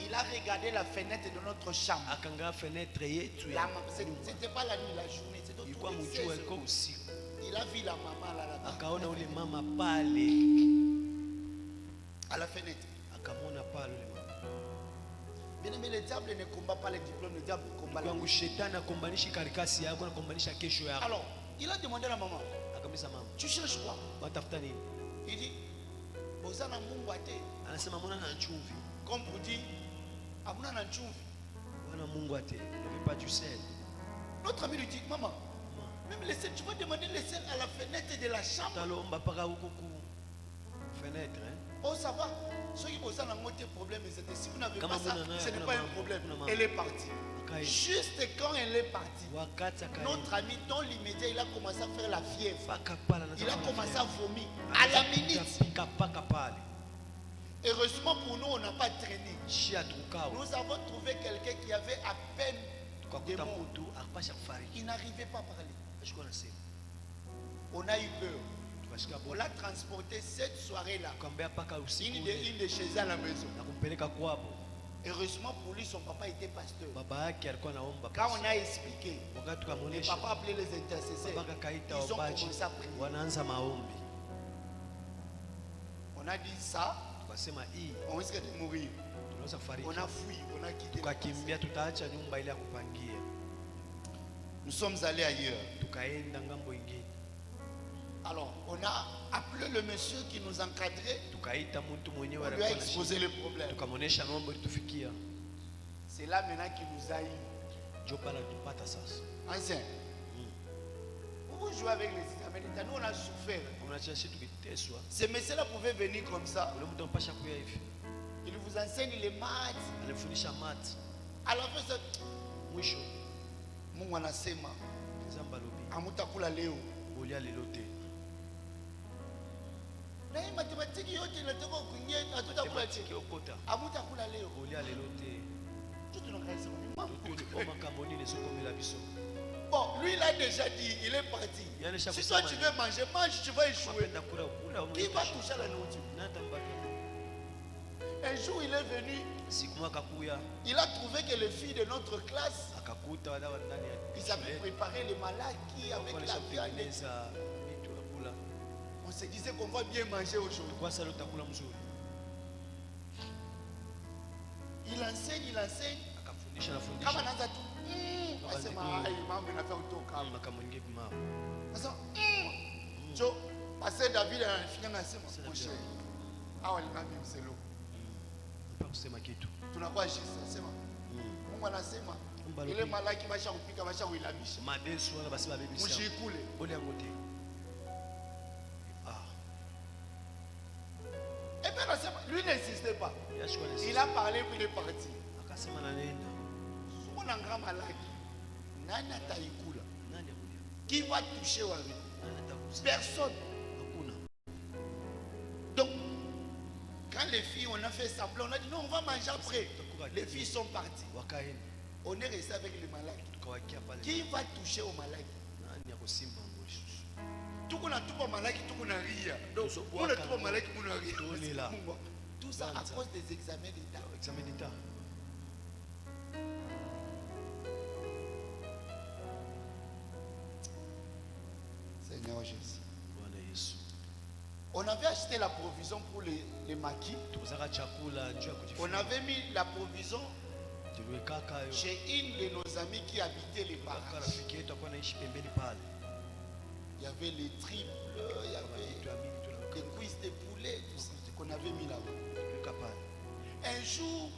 il a regardé la fenêtre de notre chambre. C'était pas la nuit, la journée. C'était autour de 16 heures. Il a vu la maman là-bas. À la fenêtre. Bien aimé, le diable ne combat pas les diplômes, le diable combat la vie. Alors, il a demandé à la maman, tu cherches quoi? Il dit, comme pour dire, notre ami lui dit, maman, même le sel, tu vas demander le sel à la fenêtre de la chambre. Oh, ça va. Si vous n'avez pas ça, ce n'est pas un problème. Elle est partie. Juste quand elle est partie, notre ami dans l'immédiat, il a commencé à faire la fièvre. Il a commencé à vomir à la minute. Heureusement pour nous, on n'a pas traîné. Nous avons trouvé quelqu'un qui avait à peine des mots. Il n'arrivait pas à parler. On a eu peur. On l'a transporté cette soirée-là. Une de chez eux à la maison. Heureusement pour lui, son papa était pasteur. Quand on a expliqué, le papa a appelé les intercesseurs. Ils ont commencé à prier. On a dit ça, on risque de mourir. On a fui, on a quitté. Nous sommes allés ailleurs. Alors, on a appelé le monsieur qui nous encadrait. On lui a exposé le problème. C'est là maintenant qu'il nous a eu. Ancien, vous jouez avec les Américains. Nous, on a souffert. Ces messieurs-là pouvaient venir comme ça. Ils vous enseignent les maths. À la fin, c'est Mungu anasema amutakula leo. Na hii matematiki yote inatoka kuingia hatutakula leo. Amutakula leo. Bon, lui il a déjà dit, il est parti. Si toi tu veux manger, mange, tu vas échouer. Qui va toucher la nourriture? Un jour il est venu, il a trouvé que les filles de notre classe, ils avaient préparé les malaki avec la viande. On se disait qu'on va bien manger aujourd'hui. Il enseigne. Kama naanza tu asema mambo inafaa kutoka. Sasa jo passer David anafika nasema moshe. Hawa linami mselo. Kusema kitu. Tunakuwa jinsi nasema. Mungu anasema ile malaki basha kupika basha kuilamisha. Madesu wala basi babibisa. Mshikule. Bole yangote. Et puis anasema lui n'insistait pas. Il a parlé puis il est parti. Akasema nanaenda. Sukuna ngama malaki. Nani ataikula? Nani akulia? Qui va toucher wapi? Personne. Donc quand les filles, on a fait semblant, on a dit non, on va manger après. Les filles sont parties. On est resté avec les malades. Qui va toucher aux malades? Tout qu'on a tout pour malade, tout qu'on a ria. Donc, on a tout pour malade, tout qu'on a ria. Tout ça à cause des examens d'État. Seigneur Jésus. On avait acheté la provision pour les maquis. On avait mis la provision J'ai une de nos amis qui habitait les parages. Il y avait les triples, il y avait des cuisses de poulet, tout ça qu'on avait mis là-bas. Un jour,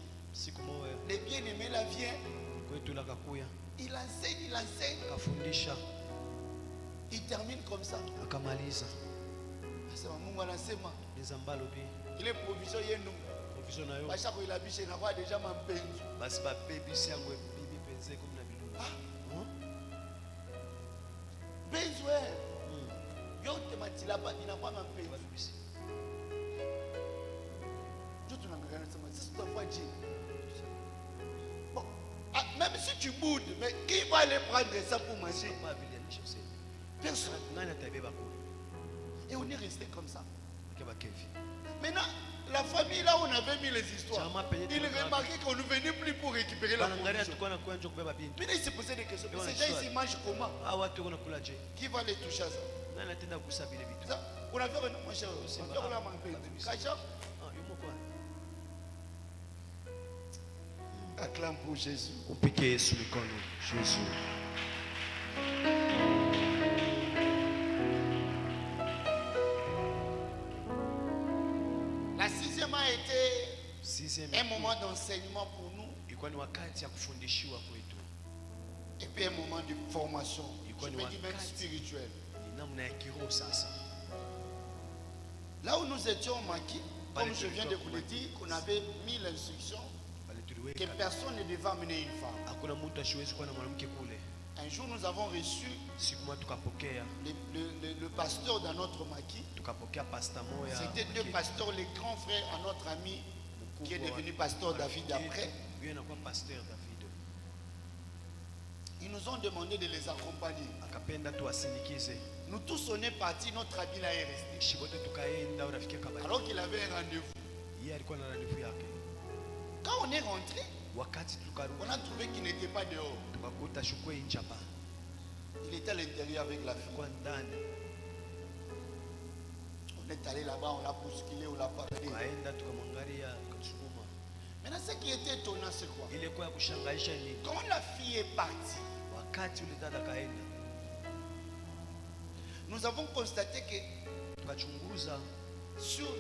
le bien-aimé là vient. Il enseigne. Il termine comme ça. Il est provision, il est nous. Il a déjà ma bon, même si tu boudes, mais qui va aller prendre ça pour manger? Personne. Et on est resté comme ça. Maintenant, la famille là où on avait mis les histoires, il remarquait qu'on ne venait plus pour récupérer la provision. Puis il s'est posé des questions. Mais ces gens ici mangent comment? Qui va les toucher à ça? On a fait un mon cher. Acclame pour Jésus. Jésus. La sixième a été un moment d'enseignement pour nous. Et puis un moment de formation. Je me dis même spirituelle. Là où nous étions maquis, comme je viens de vous le dire, qu'on avait mis l'instruction que personne ne devait amener une femme. Un jour, nous avons reçu le pasteur dans notre maquis. C'était deux pasteurs, les grands frères à notre ami qui est devenu pasteur David après. Ils nous ont demandé de les accompagner. Nous tous on est partis, notre ami là est resté. Alors qu'il avait un rendez-vous. Quand on est rentré, on a trouvé qu'il n'était pas dehors. Il était à l'intérieur avec la fille. On est allé là-bas, on l'a bousculé, on l'a parlé. Maintenant, ce qui était étonnant, c'est quoi? Quand la fille est partie, nous avons constaté que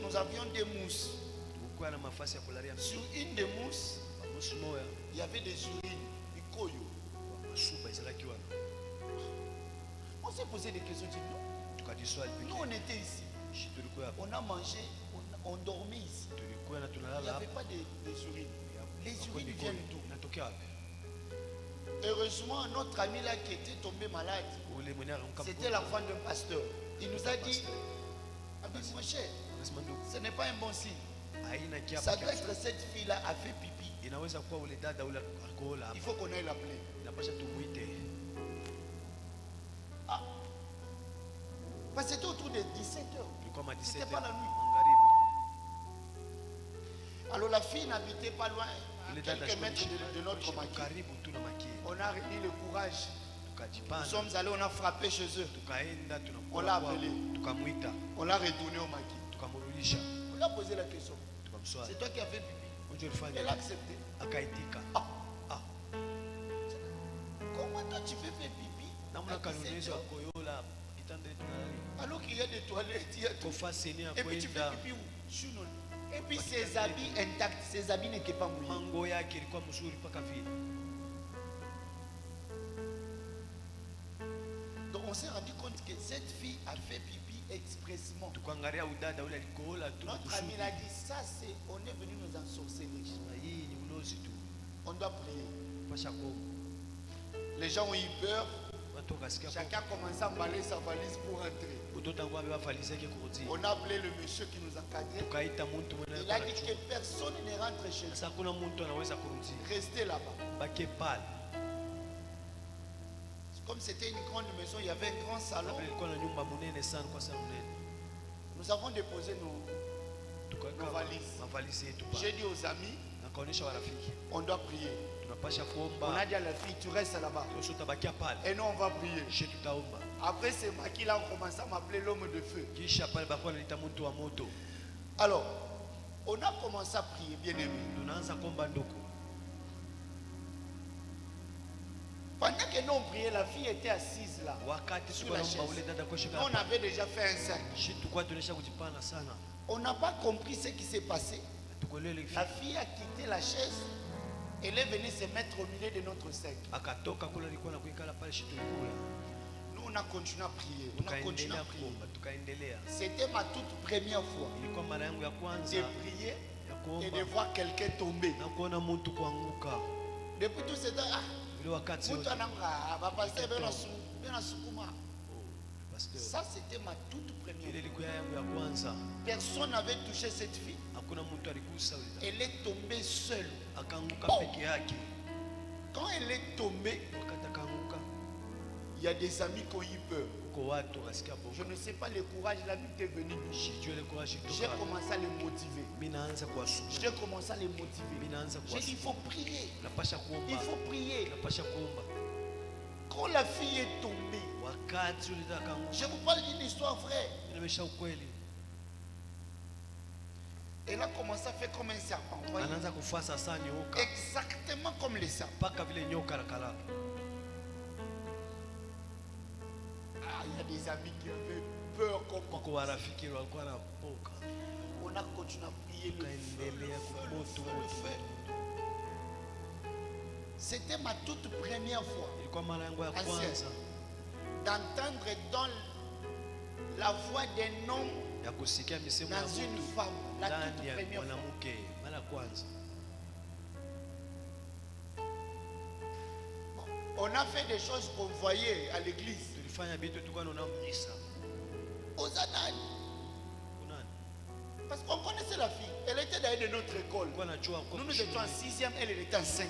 nous avions des mousses. Sur une des mousses, il y avait des urines. On s'est posé des questions. Nous, on était ici. On a mangé, on dormait ici. Il n'y avait pas des urines. Les urines viennent d'où? Heureusement, notre ami là qui était tombé malade, c'était la femme d'un pasteur. Il nous a dit, mon cher, ce n'est pas un bon signe. Ça doit être cette fille-là a fait pipi. Il faut qu'on aille l'appeler. Ah. Parce que c'était autour de 17h. C'était pas la nuit. Alors la fille n'habitait pas loin, à quelques mètres de notre maquis. On a réuni le courage. Nous sommes allés, on a frappé chez eux. On l'a appelé. On l'a retourné au maquis. On l'a posé la question. C'est toi qui as fait pipi. Elle a accepté. Ah. Comment toi tu fais pipi? Alors qu'il y a des toilettes, il y a tout. Et puis tu fais pipi où? Et puis ses habits intacts, ses habits n'étaient pas mouillés. Donc on s'est rendu compte que cette fille a fait pipi expressément. Notre ami a dit ça, c'est on est venu nous ensorceler. On doit prier. Les gens ont eu peur. Chacun a commencé à emballer sa valise pour rentrer. On a appelé le monsieur qui nous encadrait. Il a dit que personne ne rentre chez lui. Restez là-bas. Comme c'était une grande maison, il y avait un grand salon. Nous avons déposé nos valises. J'ai dit aux amis, on doit prier. On a dit à la fille, tu restes là-bas. Et nous, on va prier. Après, c'est moi qui l'a commencé à m'appeler l'homme de feu. Alors, on a commencé à prier, bien aimé. que nous on priait, la fille était assise là. Sur la chaise. Nous, on avait déjà fait un cercle. On n'a pas compris ce qui s'est passé. La fille a quitté la chaise. Elle est venue se mettre au milieu de notre cercle. Nous, on a continué à prier. On a continué à prier. C'était ma toute première fois de prier et de voir quelqu'un tomber. Depuis tout ce temps, ça c'était ma toute première fois. Personne n'avait touché cette fille. Elle est tombée seule. Quand elle est tombée, il y a des amis qui ont eu peur. Je ne sais pas le courage, la nuit est venue. J'ai commencé à les motiver. J'ai commencé à les motiver. J'ai dit, il faut prier. Il faut prier. Quand la fille est tombée, je vous parle d'une histoire vraie. Elle a commencé à faire comme un serpent. Exactement comme les serpents. Il y a des amis qui avaient peur comme moi. On a continué à prier le feu. C'était ma toute première fois d'entendre dans la voix d'un homme dans une femme. La toute première fois. On a fait des choses qu'on voyait à l'église. Aux annales. Parce qu'on connaissait la fille. Elle était d'ailleurs de notre école. Nous étions en 6e, elle était en 5e.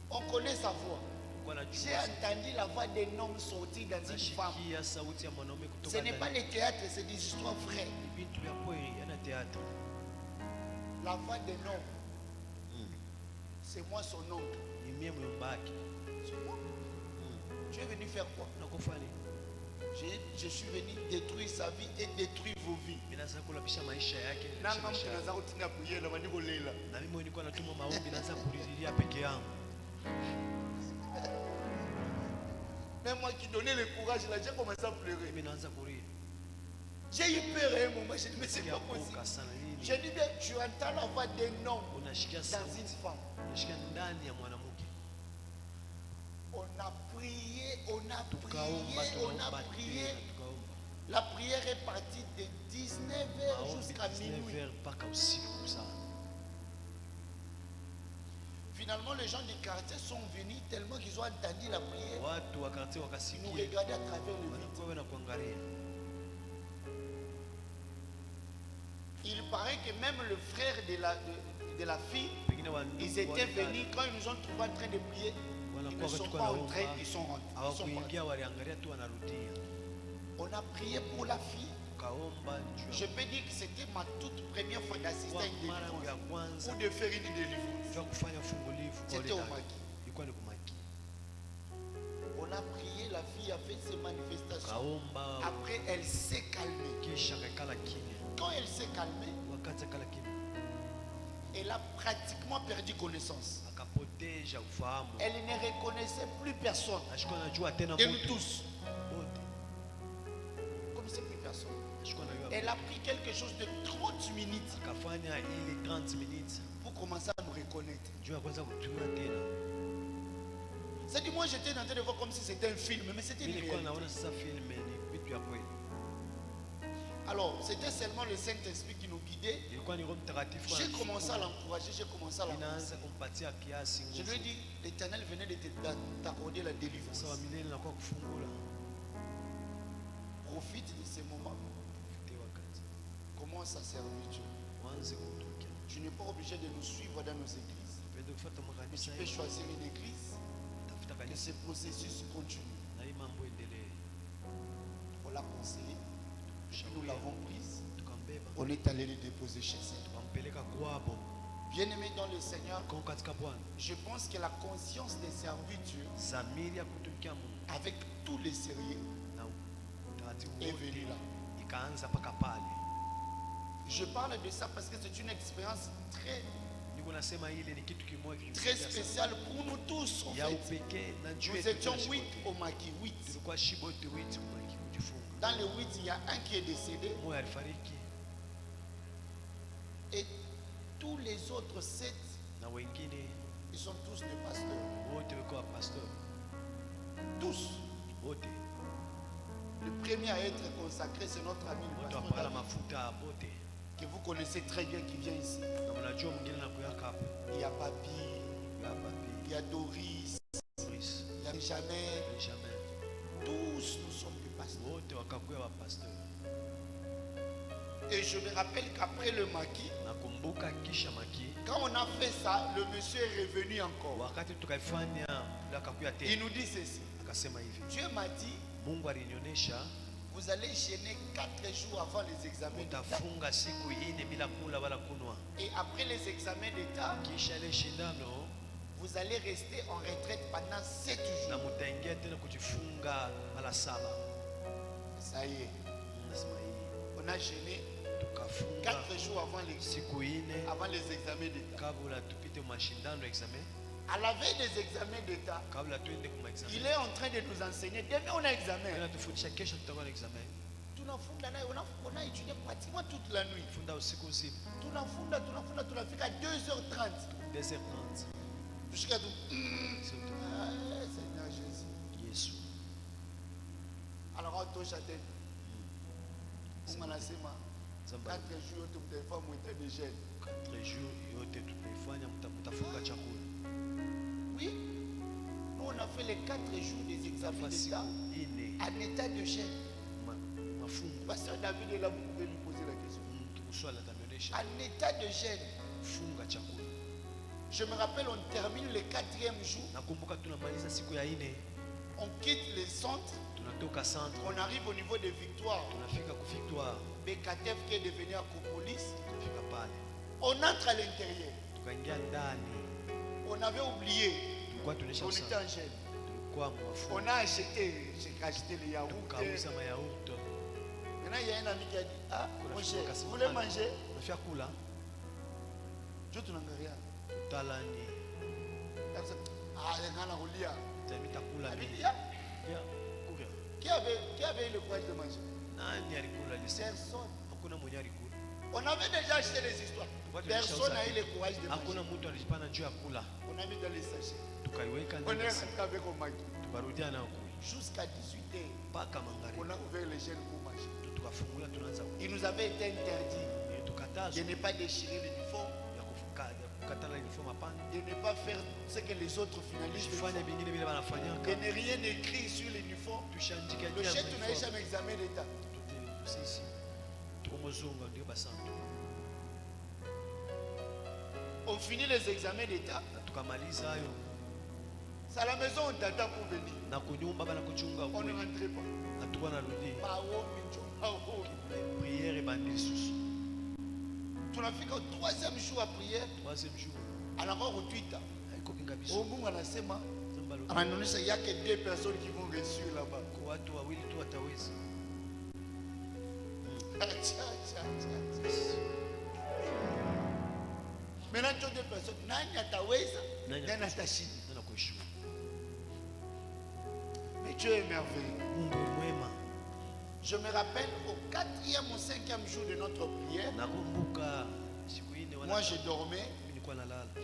On connaît sa voix. J'ai entendu la voix d'un homme sortir dans une femme. Ce n'est pas le théâtre, c'est des histoires vraies. La voix d'un homme. C'est moi son oncle. Tu es venu faire quoi? Je suis venu détruire sa vie et détruire vos vies. Même moi qui donnais le courage, là, j'ai commencé à pleurer. J'ai eu peur à un moment. J'ai dit, mais c'est pas possible. J'ai dit, bien, tu entends la voix d'un homme dans une femme. On a prié, on a prié, on a prié. La prière est partie de 19h jusqu'à minuit. Finalement, les gens du quartier sont venus tellement qu'ils ont entendu la prière. Ils nous regardaient à travers le vide. Il paraît que même le frère de la fille, ils étaient venus, quand ils nous ont trouvés en train de prier, ils ne sont pas entrés, ils sont rentrés. On a prié pour la fille. Je peux dire que c'était ma toute première fois d'assister à une délivrance ou de faire une délivrance. C'était au Maki. On a prié, la fille a fait ses manifestations. Après, elle s'est calmée. Quand elle s'est calmée, elle a pratiquement perdu connaissance. Elle ne reconnaissait plus personne. De nous tous. Comme c'est plus personne. Elle a pris quelque chose de 30 minutes pour commencer à nous reconnaître. C'est-à-dire, moi j'étais en train de voir comme si c'était un film, mais c'était une réalité. Alors, c'était seulement le Saint-Esprit qui nous guidait. J'ai commencé à l'encourager, j'ai commencé à l'encourager. Je lui ai dit, l'Éternel venait de t'accorder la délivrance. Profite de ces moments. Commence à servir Dieu. Tu n'es pas obligé de nous suivre dans nos églises. Tu peux choisir une église et ce processus continue. On l'a conseillé. Nous l'avons prise. On est allé le déposer chez elle. Bien-aimé dans le Seigneur, je pense que la conscience de servir Dieu avec tous les sérieux est venue là. Je parle de ça parce que c'est une expérience très Très spécial pour nous tous. En fait. Nous étions 8 au maquis, 8. Dans les 8, il y a un qui est décédé. Et tous les autres 7, ils sont tous des pasteurs. Tous. Le premier à être consacré, c'est notre ami le pasteur David, que vous connaissez très bien, qui vient ici. Il y a Papi, il y a Doris, il y a Benjamin. Tous nous sommes des pasteurs. Et je me rappelle qu'après le maquis, quand on a fait ça, le monsieur est revenu encore. Il nous dit ceci. Dieu m'a dit, vous allez gêner 4 jours avant les examens d'État. Et après les examens d'État, vous allez rester en retraite pendant 7 jours. Ça y est. On a gêné 4 jours avant les examens d'État. À la veille des examens d'État, il est en train de nous enseigner. Demain, on a examen. On a étudié pratiquement toute la nuit. On a fait à 2h30. Jusqu'à tout. Seigneur Jésus. Alors, on touche à tête. On m'a laissé 4 jours, tu me fais monter de gel. 4 jours, oui, nous on a fait les 4 jours des examens d'État en état de gel. Pasteur David est là, vous pouvez lui poser la question. En état de gel. Je me rappelle, on termine le 4e jour. On quitte les centres. On arrive au niveau des victoires. Bekatef qui est devenu Acropolis. On entre à l'intérieur. On avait oublié. On était en gel. On a acheté, j'ai acheté les yaourts. Maintenant, il y a un ami qui a dit, ah, mon cher, vous voulez manger? Je te n'en ai rien. Ah, il y a un roulia. Qui avait le courage de manger? Personne. On avait déjà acheté les histoires. Personne n'a eu le courage de manger. On a mis dans les sachets. On est resté avec au maquis. Jusqu'à 18h. On a ouvert les gènes pour manger. Il nous avait été interdit de ne pas déchirer l'uniforme, de ne pas faire ce que les autres finalistes font, de ne rien écrire sur l'uniforme. Le chef, tu n'as jamais examen d'État. On finit les examens d'État. C'est à la maison on t'attend pour venir. On ne rentrait pas. Tu n'as fait qu'au 3e jour à prière. Alors on Twitter. Au bout on a sema. Il n'y a que 2 personnes qui vont réussir là-bas. Maintenant tu as 2 personnes. Nani ataweza, nani atashini. Mais Dieu est merveilleux. Je me rappelle au 4e ou 5e jour de notre prière, moi je dormais,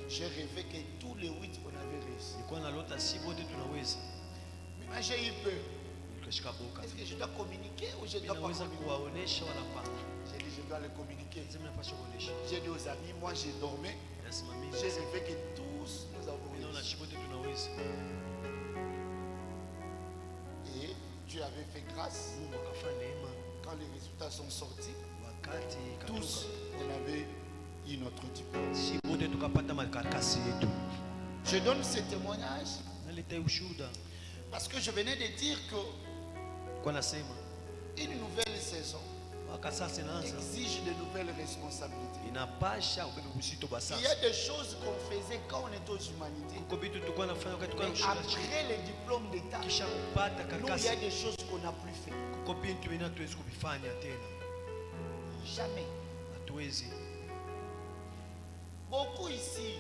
j'ai rêvé que tous les 8 on avait réussi. Maintenant j'ai eu peur. Est-ce que je dois communiquer ou je dois pas communiquer? J'ai dit je dois le communiquer. J'ai dit aux amis, moi j'ai dormi, j'ai rêvé que tous nous avons réussi. Et Dieu avait fait grâce. Quand les résultats sont sortis, tous on avait eu notre diplôme. Je donne ce témoignage parce que je venais de dire que une nouvelle saison exige de nouvelles responsabilités. Il y a des choses qu'on faisait quand on était aux humanités. Mais après les diplômes d'État, nous, il y a des choses qu'on n'a plus fait. Jamais. Beaucoup ici,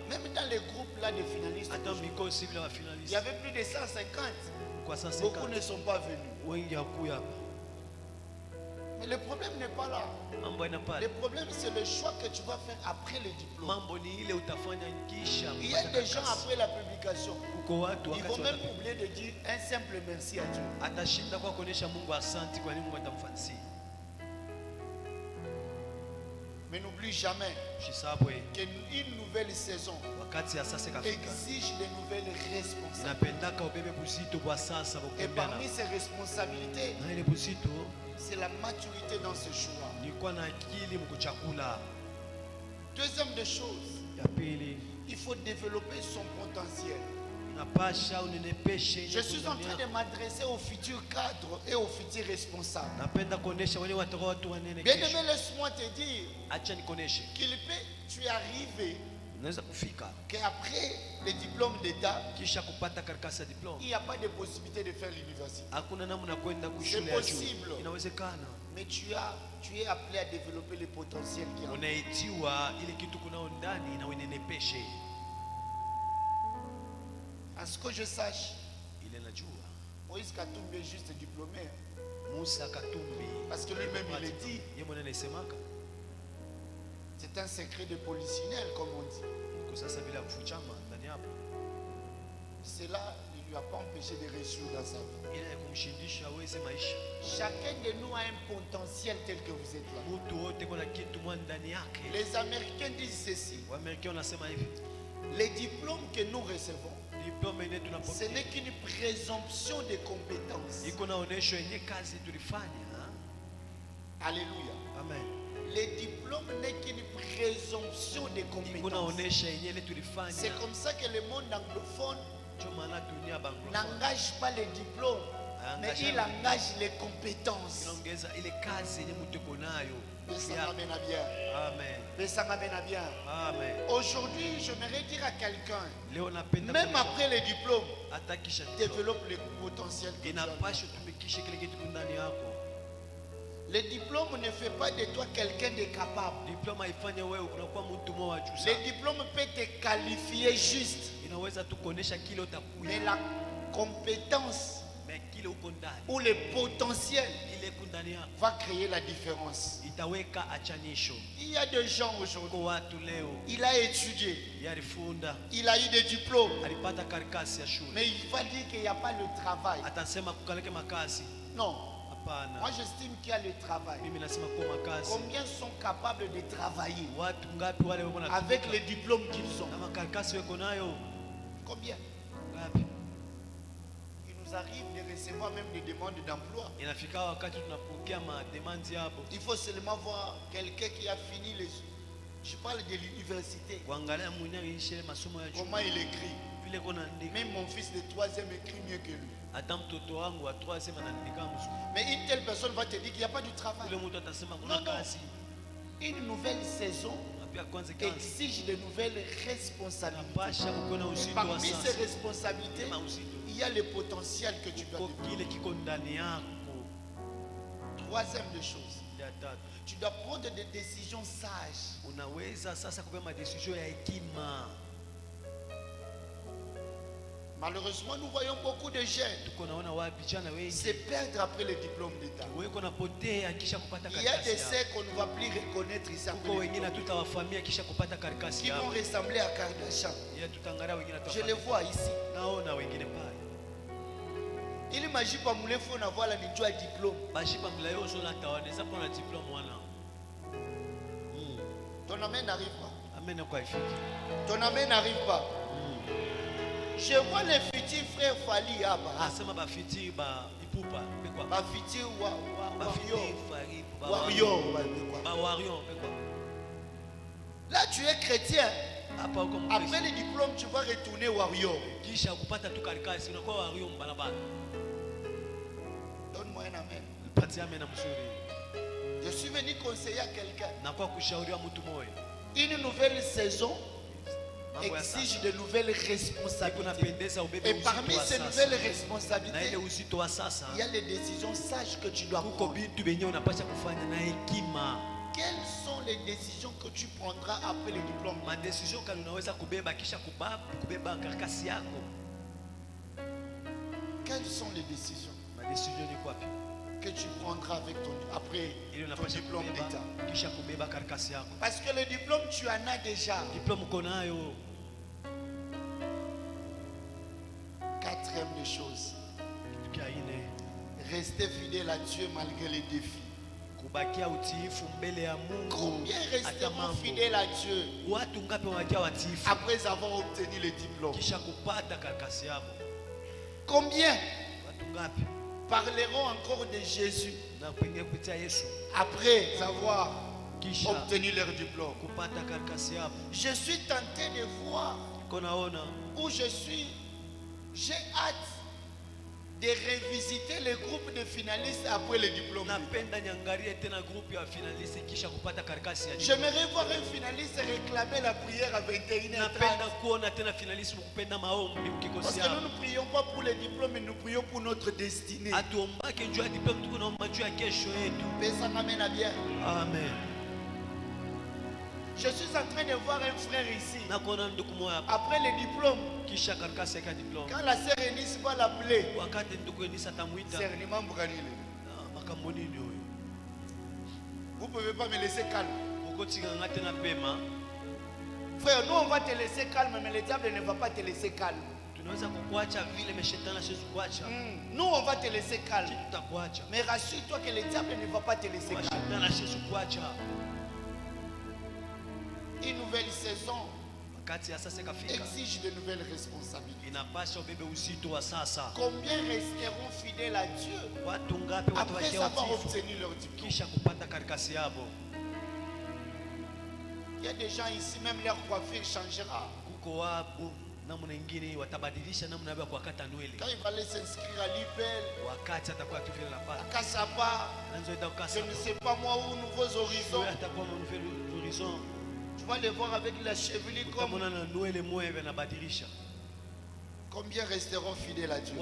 même dans les groupes là de finalistes, il y avait plus de 150. Beaucoup ne sont pas venus. Mais le problème n'est pas là. Le problème, c'est le choix que tu vas faire après le diplôme. Il y a des gens après la publication, ils vont même oublier de dire un simple merci à Dieu. Mais n'oublie jamais qu'une nouvelle saison exige de nouvelles responsabilités. Et parmi ces responsabilités, c'est la maturité dans ce choix. Deuxième des choses, il faut développer son potentiel. Je suis en train de m'adresser aux futurs cadres et aux futurs responsables. Bien aimé, laisse-moi te dire qu'il peut, tu es arrivé qu'après le diplôme d'État, il n'y a pas de possibilité de faire l'université. C'est possible. Mais tu es appelé à développer le potentiel qui est en toi. À ce que je sache, Moïse Katumbi est juste diplômé. Parce que lui-même il est dit, c'est un secret de polichinelle, comme on dit. Cela ne lui a pas empêché de réussir dans sa vie. Chacun de nous a un potentiel tel que vous êtes là. Les Américains disent ceci: les diplômes que nous recevons, ce n'est qu'une présomption de compétences. Alléluia. Amen. Le diplôme n'est qu'une présomption de compétences. C'est comme ça que le monde anglophone n'engage pas les diplômes, mais il engage les compétences. Amen. Aujourd'hui, j'aimerais dire à quelqu'un, même après les diplômes, développe le potentiel que tu as. Le diplôme ne fait pas de toi quelqu'un de capable. Le diplôme peut te qualifier juste, mais la compétence ou le potentiel va créer la différence. Il y a des gens aujourd'hui, il a étudié, il a eu des diplômes, mais il va dire qu'il n'y a pas le travail. Non. Moi j'estime qu'il y a le travail. Combien sont capables de travailler avec les diplômes qu'ils ont? Combien? Il nous arrive de recevoir même des demandes d'emploi. Il faut seulement voir quelqu'un qui a fini les... Je parle de l'université. Comment il écrit? Même mon fils de 3e écrit mieux que lui. Mais une telle personne va te dire qu'il n'y a pas de travail. Non, non. Une nouvelle saison exige de nouvelles responsabilités. Parmi ces responsabilités, il y a le potentiel que tu dois développer. Troisième des choses, tu dois prendre des décisions sages. Malheureusement, nous voyons beaucoup de jeunes se perdre après le diplôme d'État. Il y a des sœurs qu'on ne va plus reconnaître ici, qui vont ressembler à Kardashian. Je les vois ici. Il imagine pas moulé faut avoir la diplôme. Ton amen n'arrive pas. Ton amen n'arrive pas. Je vois les futurs frères Fali Abba. Là tu es chrétien. Après le diplôme tu vas retourner warrior. Donne-moi un amen. Je suis venu conseiller à quelqu'un. Une nouvelle saison exige de nouvelles responsabilités. Et parmi ces nouvelles responsabilités, il y a les décisions sages que tu dois prendre. Quelles sont les décisions que tu prendras après le diplôme? Ma décision quand nous avons kubeba kisha kubeba karkasi yako. Quelles sont les décisions? Ma décision ni quoi? Que tu prendras avec après ton diplôme d'État. Kisha kubeba karkasi yako. Parce que le diplôme tu en as déjà. Diplôme konayo. Quatrième des choses. Rester fidèle à Dieu malgré les défis. Combien resteront fidèles à Dieu après avoir obtenu le diplôme? Combien parleront encore de Jésus après avoir obtenu leur diplôme? Je suis tenté de voir où je suis. J'ai hâte de revisiter le groupe de finalistes après le diplôme. J'aimerais voir un finaliste réclamer la prière à 21h30. Parce que nous ne prions pas pour le diplôme, mais nous prions pour notre destinée. Amen. Je suis en train de voir un frère ici. Après le diplôme, quand la sœur Eunice va l'appeler, vous ne pouvez pas me laisser calme. Frère, nous on va te laisser calme, mais le diable ne va pas te laisser calme. Nous on va te laisser calme, mais rassure-toi que le diable ne va pas te laisser calme. Une nouvelle saison exige de nouvelles responsabilités. Combien resteront fidèles à Dieu après avoir obtenu leur diplôme? Il y a des gens ici, même leur coiffure changera. Quand il va aller s'inscrire à l'IPEL, à Kassaba, je ne sais pas moi où, Nouveaux Horizons, tu vas les voir avec la chevelure comme. Combien resteront fidèles à Dieu?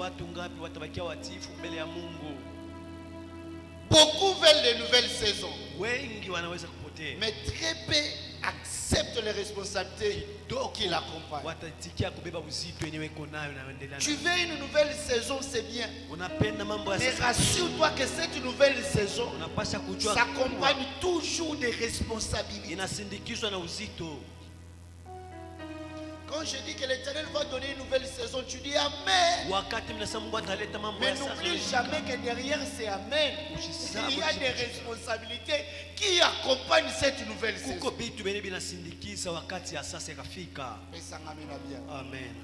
Beaucoup veulent de nouvelles saisons, mais très peu acceptent les responsabilités qui l'accompagnent. Tu veux une nouvelle saison, c'est bien, mais rassure-toi que cette nouvelle saison s'accompagne toujours des responsabilités. Quand je dis que l'Éternel va donner une nouvelle saison, tu dis Amen. Mais n'oublie jamais que derrière c'est Amen, il y a des responsabilités qui accompagnent cette nouvelle saison. Amen.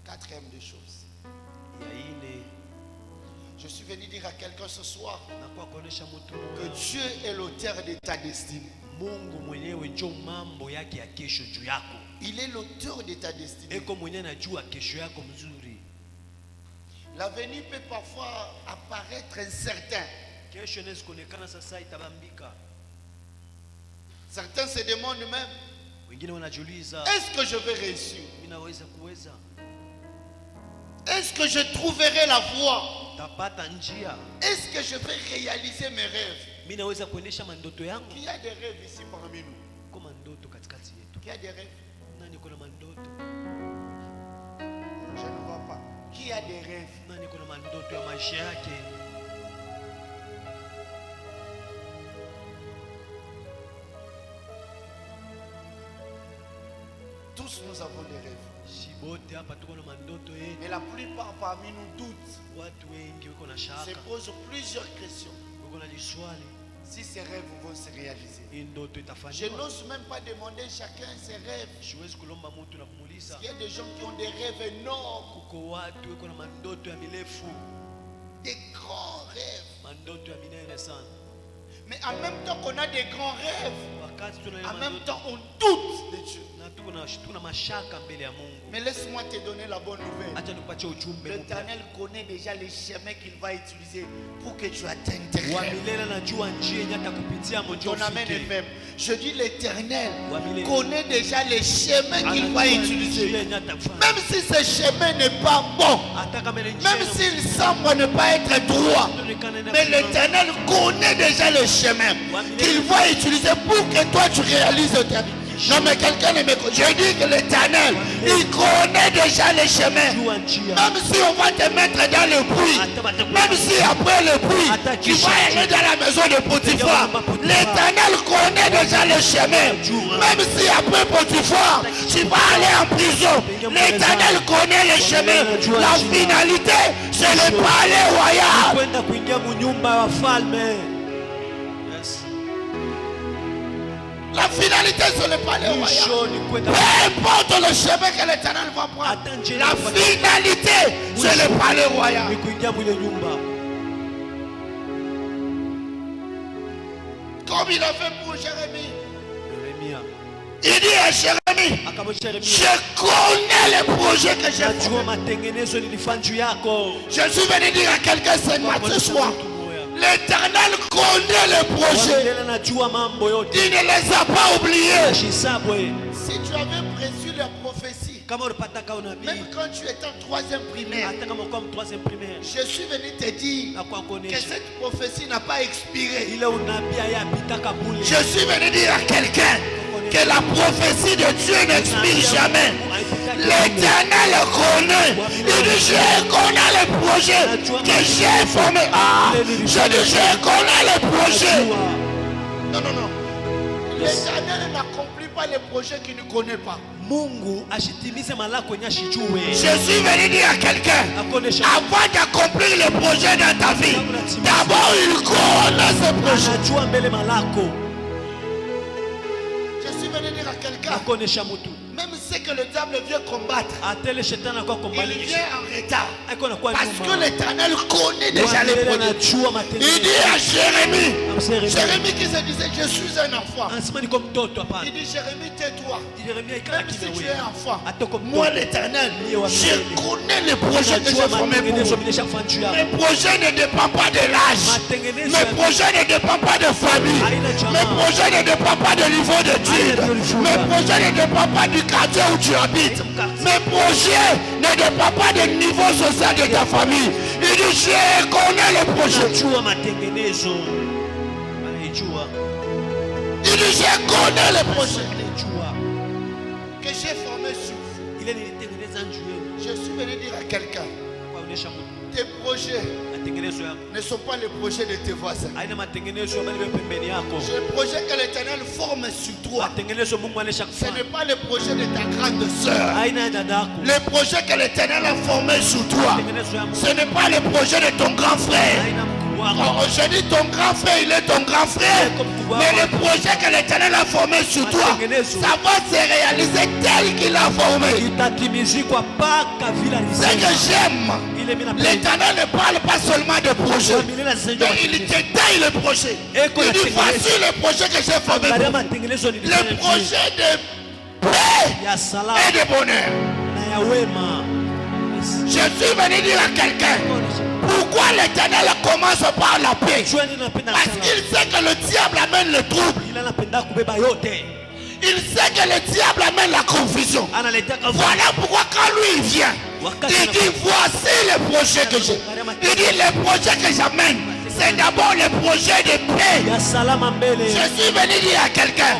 Quatrième des choses. Je suis venu dire à quelqu'un ce soir que Dieu est l'auteur de ta destinée. Il est l'auteur de ta destinée. L'avenir peut parfois apparaître incertain. Certains se demandent même, est-ce que je vais réussir? Est-ce que je trouverai la voie? Est-ce que je vais réaliser mes rêves? Qui a des rêves ici parmi nous? Qui a des rêves? Je ne vois pas. Qui a des rêves? Tous nous avons des rêves. Mais la plupart parmi nous doutent, se posent plusieurs questions. Si ces rêves vont se réaliser. Je n'ose même pas demander chacun ses rêves. Il y a des gens qui ont des rêves énormes, des grands rêves. Mais en même temps qu'on a des grands rêves, en même temps on doute de Dieu. Mais laisse-moi te donner la bonne nouvelle. L'Éternel connaît déjà les chemins qu'il va utiliser pour que tu atteignes tes rêves. Ton amen est faible. Je dis l'Éternel connaît déjà les chemins qu'il va utiliser. Même si ce chemin n'est pas bon, même s'il semble ne pas être droit, mais l'Éternel connaît déjà le chemin qu'il va utiliser pour que toi tu réalises ta vie. Non mais quelqu'un ne m'écoute. Je dis que l'Éternel, il connaît déjà les chemins. Même si on va te mettre dans le puits, même si après le puits, tu vas aller dans la maison de Potiphar, l'Éternel connaît déjà les chemins. Même si après Potiphar, tu vas aller en prison, l'Éternel connaît les chemins. La finalité, c'est le palais royal. La finalité, c'est le palais royal. Peu importe le chemin que l'Éternel va prendre, la finalité, c'est le palais royal. Comme il a fait pour Jérémie. Il dit à Jérémie, je connais les projets que j'ai fait. Je suis venu dire à quelqu'un ce soir, l'Éternel connaît les projets. Il ne les a pas oubliés. Si tu avais préçu la prophétie, même quand tu étais en 3e primaire, je suis venu te dire que cette prophétie n'a pas expiré. Je suis venu dire à quelqu'un que la prophétie de Dieu n'expire jamais. L'Éternel connaît. Il dit, je connais les projets que j'ai formés. Je dis, je connais les projets. Non. L'Éternel n'accomplit pas les projets qu'il ne connaît pas. Je suis venu dire à quelqu'un, avant d'accomplir les projets dans ta vie, d'abord il connaît ce projet. Je suis venu dire à quelqu'un, même ce que le diable vient combattre, il vient en retard. Parce que l'Éternel connaît déjà les projets. Il dit à Jérémie qui se disait, je suis un enfant. Il dit, Jérémie, tais-toi. Même si tu es enfant, moi l'Éternel, je connais les projets que j'ai formés pour vous. Mes projets ne dépendent pas de l'âge. Mes projets ne dépendent pas de famille. Mes projets ne dépendent pas de niveau d'études. Mes projets ne dépendent pas du quartier où tu habites. Mes projets ne dépendent pas du niveau social de ta famille. Il dit, je connais les projets. Il dit, je connais les projets que j'ai formés sur vous. Je suis venu dire à quelqu'un, tes projets ne sont pas les projets de tes voisins. Les projets que l'Éternel forme sur toi, ce n'est pas les projets de ta grande soeur. Les projets que l'Éternel a formés sur toi, ce n'est pas les projets de ton grand frère. Je dis ton grand frère, il est ton grand frère. Mais le projet que l'Éternel a formé sur toi, ça va se réaliser tel qu'il a formé. Ce que j'aime, l'Éternel ne parle pas seulement de projet, mais il détaille le projet. Il dit, voici le projet que j'ai formé. Le projet de paix et de bonheur. Je suis venu dire à quelqu'un, pourquoi l'Éternel commence par la paix? Parce qu'il sait que le diable amène le trouble. Il sait que le diable amène la confusion. Voilà pourquoi quand lui il vient, il dit, voici les projets que j'ai. Il dit, les projets que j'amène, c'est d'abord les projets de paix. Je suis venu dire à quelqu'un,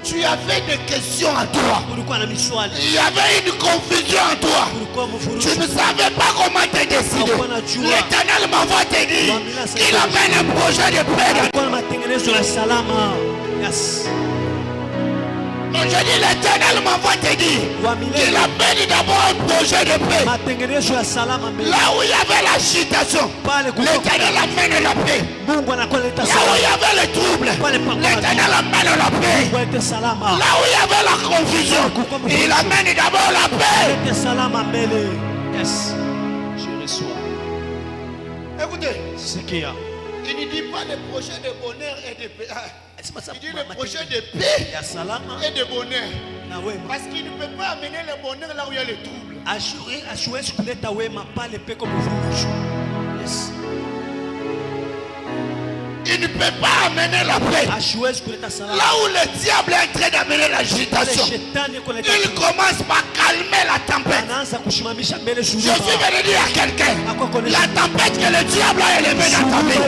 tu avais des questions en toi. Il y avait une confusion en toi. Tu ne savais pas comment te décider. L'Éternel m'envoie te dire qu'il amène un projet de paix. Non, je dis l'Éternel m'envoie te dire qu'il amène d'abord un projet de paix. Là où il y avait l'agitation, l'Éternel amène la paix. Là où il y avait le trouble, l'Éternel amène la paix. Là où il y avait la confusion, il amène d'abord la paix. Je reçois. Écoutez, il ne dit pas les projets de bonheur et de paix. Il dit le projet de paix et de bonheur. Parce qu'il ne peut pas amener le bonheur là où il y a le trouble. Yes. Il ne peut pas amener la paix. Là où le diable est en train d'amener l'agitation, il commence par calmer la tempête. Je suis venu dire à quelqu'un, la tempête que le diable a élevée dans ta vie,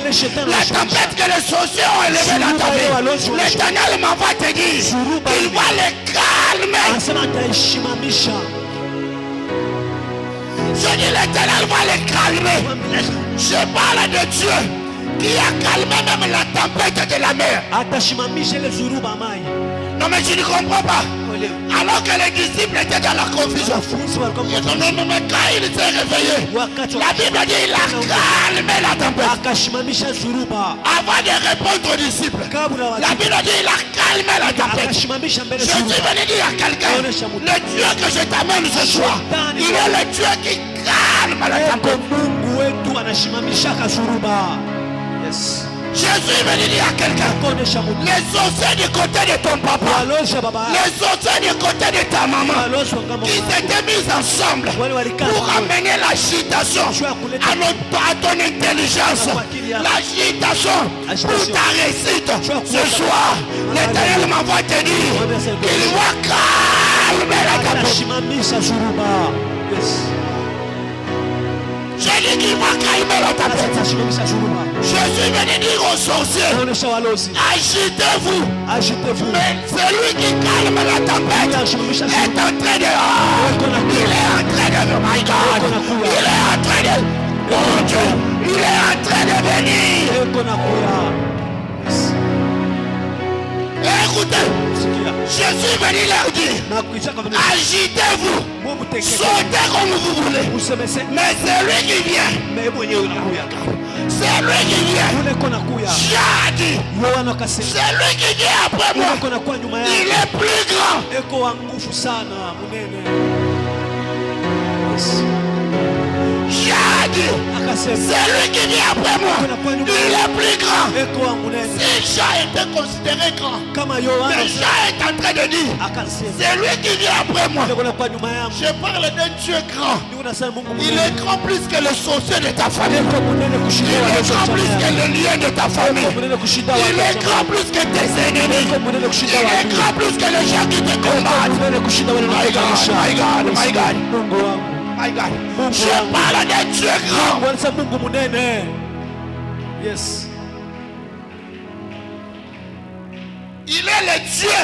la tempête que les sorciers ont élevée dans ta vie, l'Éternel va te dire, il va les calmer. Je dis l'Éternel va les calmer. Je parle de Dieu qui a calmé même la tempête de la mer. Non mais tu ne comprends pas. Alors que les disciples étaient dans la confusion. Non, mais quand il s'est réveillé, la Bible dit il a calmé la tempête. Avant de répondre aux disciples, la Bible dit il a calmé la tempête. Je suis venu dire à quelqu'un, le Dieu que je t'amène ce soir, il est le Dieu qui calme la tempête. Je suis venu dire à quelqu'un, les sorciers du côté de ton papa, les sorciers du côté de ta maman, qui s'étaient mis ensemble pour amener l'agitation à ton intelligence, l'agitation pour ta réussite. Ce soir, l'Éternel m'envoie te dire qu'il va calmer la tempête. J'ai dit qu'il va calmer la tempête. Je suis venu dire aux sorciers, agitez-vous. Mais celui qui calme la tempête est en train de... il est en train de... My God. Il est en train de... Mon Dieu. Il est en train de venir. Écoutez, je suis venu leur dire, agitez-vous, sautez comme vous voulez, mais c'est lui qui vient, c'est lui qui vient, j'ai dit, c'est lui qui vient après moi, il est plus grand. J'ai dit, c'est lui qui vient après moi, il est plus grand. Si Jean était considéré grand, mais Jean est en train de dire, c'est lui qui vient après moi. Je parle d'un Dieu grand. Il est grand plus que le sorcier de ta famille. Il est grand plus que le lien de ta famille. Il est grand plus que tes ennemis. Il est grand plus que les gens qui te combattent. My God, my God, my God. My God. Je parle d'un Dieu grand. Yes. Il est le Dieu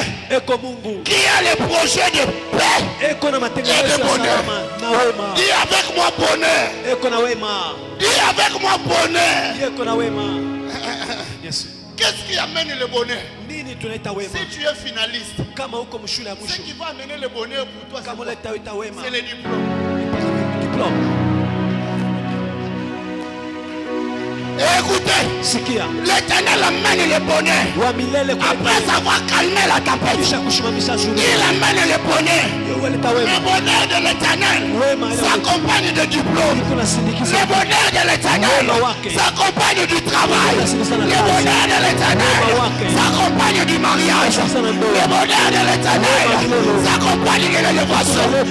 qui a le projet de paix et de bonheur. Dis avec moi bonheur. Dis avec moi bonheur. Qu'est-ce qui amène le bonheur? Si tu es finaliste, ce qui va amener le bonheur pour toi, c'est le diplôme. Écoutez, l'Éternel amène le bonheur. Après avoir calmé la tempête, il amène le bonheur. Le bonheur de l'Éternel s'accompagne de diplôme. Le bonheur de l'Éternel s'accompagne du travail. Le bonheur de l'Éternel s'accompagne du mariage. Le bonheur de l'Éternel s'accompagne de l'élévation. Le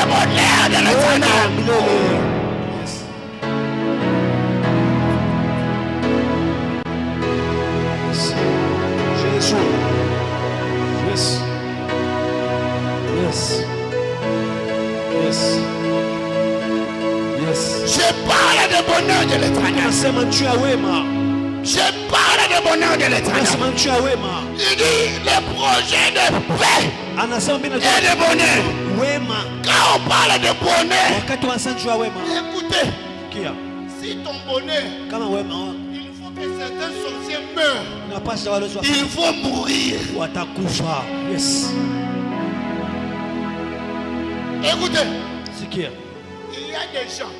bonheur de l'Éternel. Yes. Yes. Yes. Yes. Je parle de bonheur de l'Éternel. Je parle de bonheur de l'Éternel. Il dit le projet de paix et de bonheur. Quand on parle de bonheur, écoutez, si ton bonheur, il faut que certains sorciers meurent. Il faut mourir. Yes. Écoutez, il y a des gens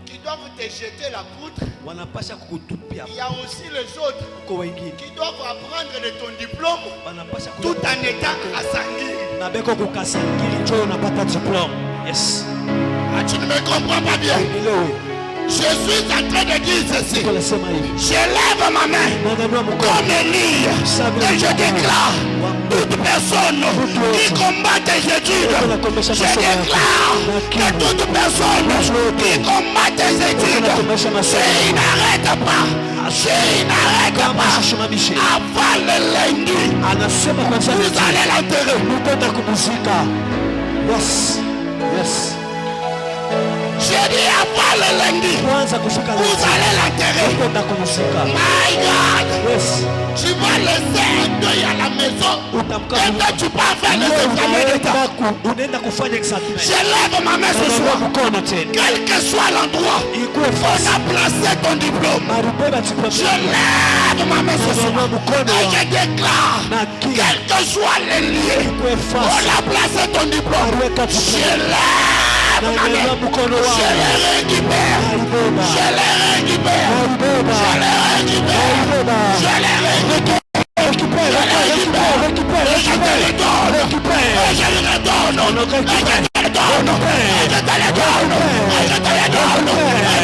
qui doivent te jeter la poutre. Il y a aussi les autres qui doivent apprendre de ton diplôme tout en étant assanguis. Yes. Ah, tu ne me comprends pas bien. Je suis en train de dire ceci. Je lève ma main comme Élie et je déclare toute personne qui combat tes études. Je déclare que toute personne qui combat tes études, s'il n'arrête pas, avant le lundi, vous allez l'enterrer. Yes. J'ai dit avant le lundi, vous allez l'enterrer. My God, tu vas laisser un deuil à la maison et toi tu vas faire les examens d'état. Je lève ma main ce soir. Quel que soit l'endroit où on a placé ton diplôme, je lève ma main ce soir et je déclare, quel que soit les lieux où on a placé ton diplôme, je lève. Je les récupère. Je les récupère. Je les récupère. Je les récupère. Je te les donne. Je les redonne. Je te les donne. Je te les donne. Je te les donne.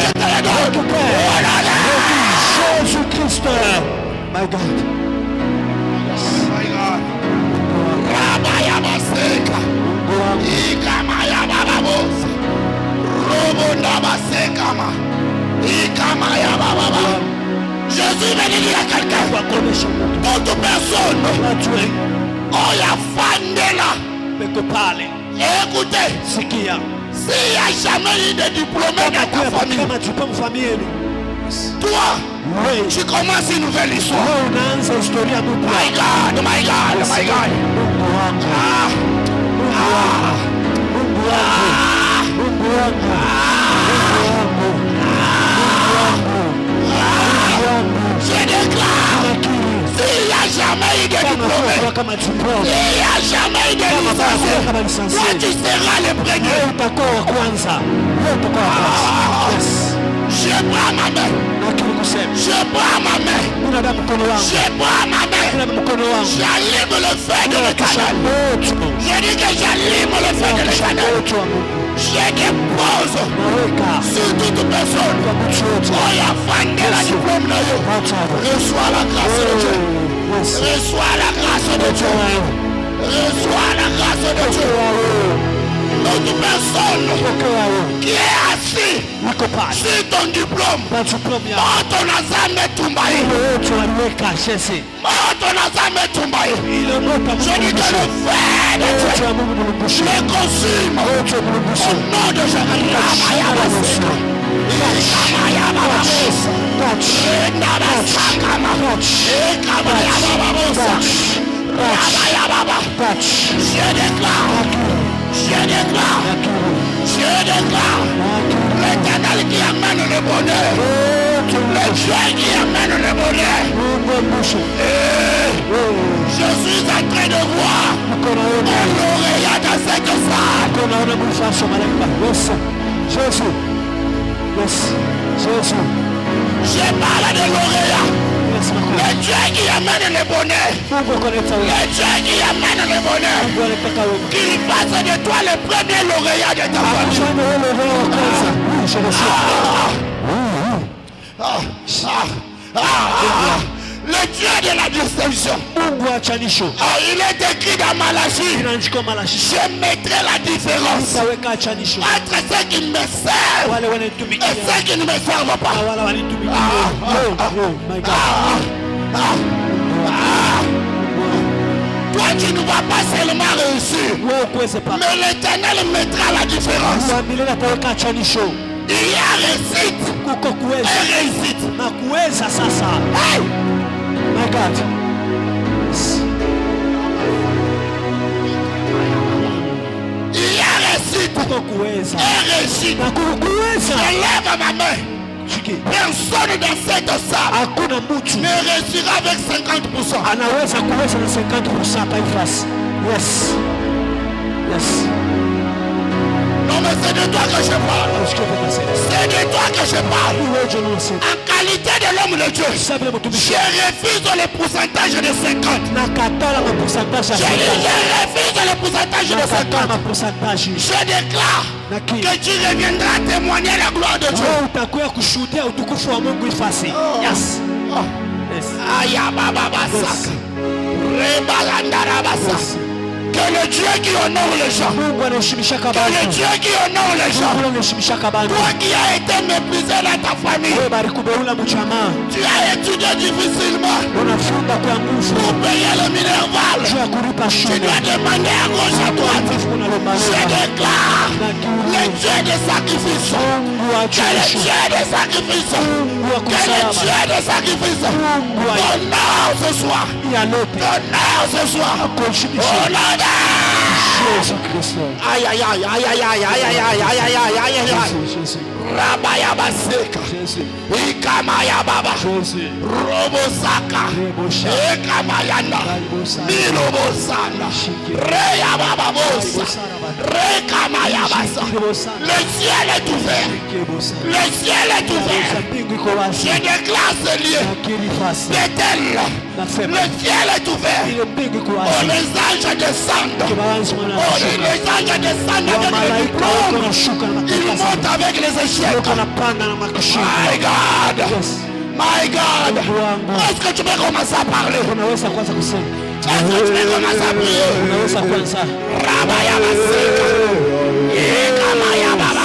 Je te les donne. Jésus-Christ. My God. My God. Rabaya Maseka. Ikamaya Bababos. Jésus m'a dit à quelqu'un, toute personne, oh ya fandela, écoutez, s'il n'y a jamais eu de diplôme dans ta famille, toi, tu commences une nouvelle histoire. My God, my God, my God. Je déclare, s'il n'y a jamais eu de diplôme, s'il n'y a jamais eu de licencié, toi tu seras le premier. Je prends ma main. Je prends ma main. Je prends ma main. J'allume le feu de l'Éternel. Je dis que j'allume le feu de l'Éternel. Je dépose sur toute personne. Oh, il y a fan de la diplôme. Reçois la grâce de Dieu. Reçois la grâce de Dieu. Reçois la grâce de Dieu. Toute personne qui est assis sur ton diplôme, ton azame tombaye. Ton azame tombaye. Je dis que le feu de Dieu les consume au nom de Jésus. Je déclare l'Éternel qui amène le bonheur, le Dieu qui amène le bonheur. Je suis en train de voir un lauréat dans cette salle. Je parle de lauréat. Le Dieu qui amène le bonheur. Le Dieu qui amène le bonheur. Qu'il fasse de toi le premier lauréat de ta famille. Le Dieu de la distinction. Il est écrit dans Malachie. Je mettrai la différence entre ceux qui me servent et ceux qui ne me servent pas. Toi tu ne vas pas seulement réussir, mais l'Éternel mettra la différence. Il y a réussite et réussite. Hey! My God. Il y a réussite et réussite. Je lève ma main. Personne dans cette salle ne réussira avec 50%. mais c'est de toi que je parle. C'est de toi que je parle. En qualité de l'homme de Dieu, je refuse le pourcentage de 50. Je refuse le pourcentage de 50. Je déclare que tu reviendras témoigner la gloire de Dieu. Yes. Aya baba basa. Que le Dieu qui honore les gens, que le Dieu qui honore les gens, toi qui as été méprisé dans ta famille, tu as étudié difficilement pour payer le minerval, tu dois demander à gauche à droite. Je déclare le Dieu des sacrifices, que le Dieu des sacrifices, que le Dieu des sacrifices, honneur ce soir, honneur ce soir, honneur. Aïe aïe aïe aïe aïe aïe aïe aïe aïe aïe aïe aïe aïe. Rabaya baseka, Ikamaya baba, Robosaka, Ekamayana, Milobosana, Reya baba bosa, Rekamaya basa. Le ciel est ouvert, le ciel est ouvert. Je déclare ce lieu d'étel. Le ciel est ouvert. Oh, les anges descendent. Oh, les anges descendent avec les diplômes. Ils montent avec les échecs. My God. My God. Est-ce que tu peux commencer à parler? Est-ce que tu peux commencer à prier? Rabaya Baseka. Ekamaya Baba.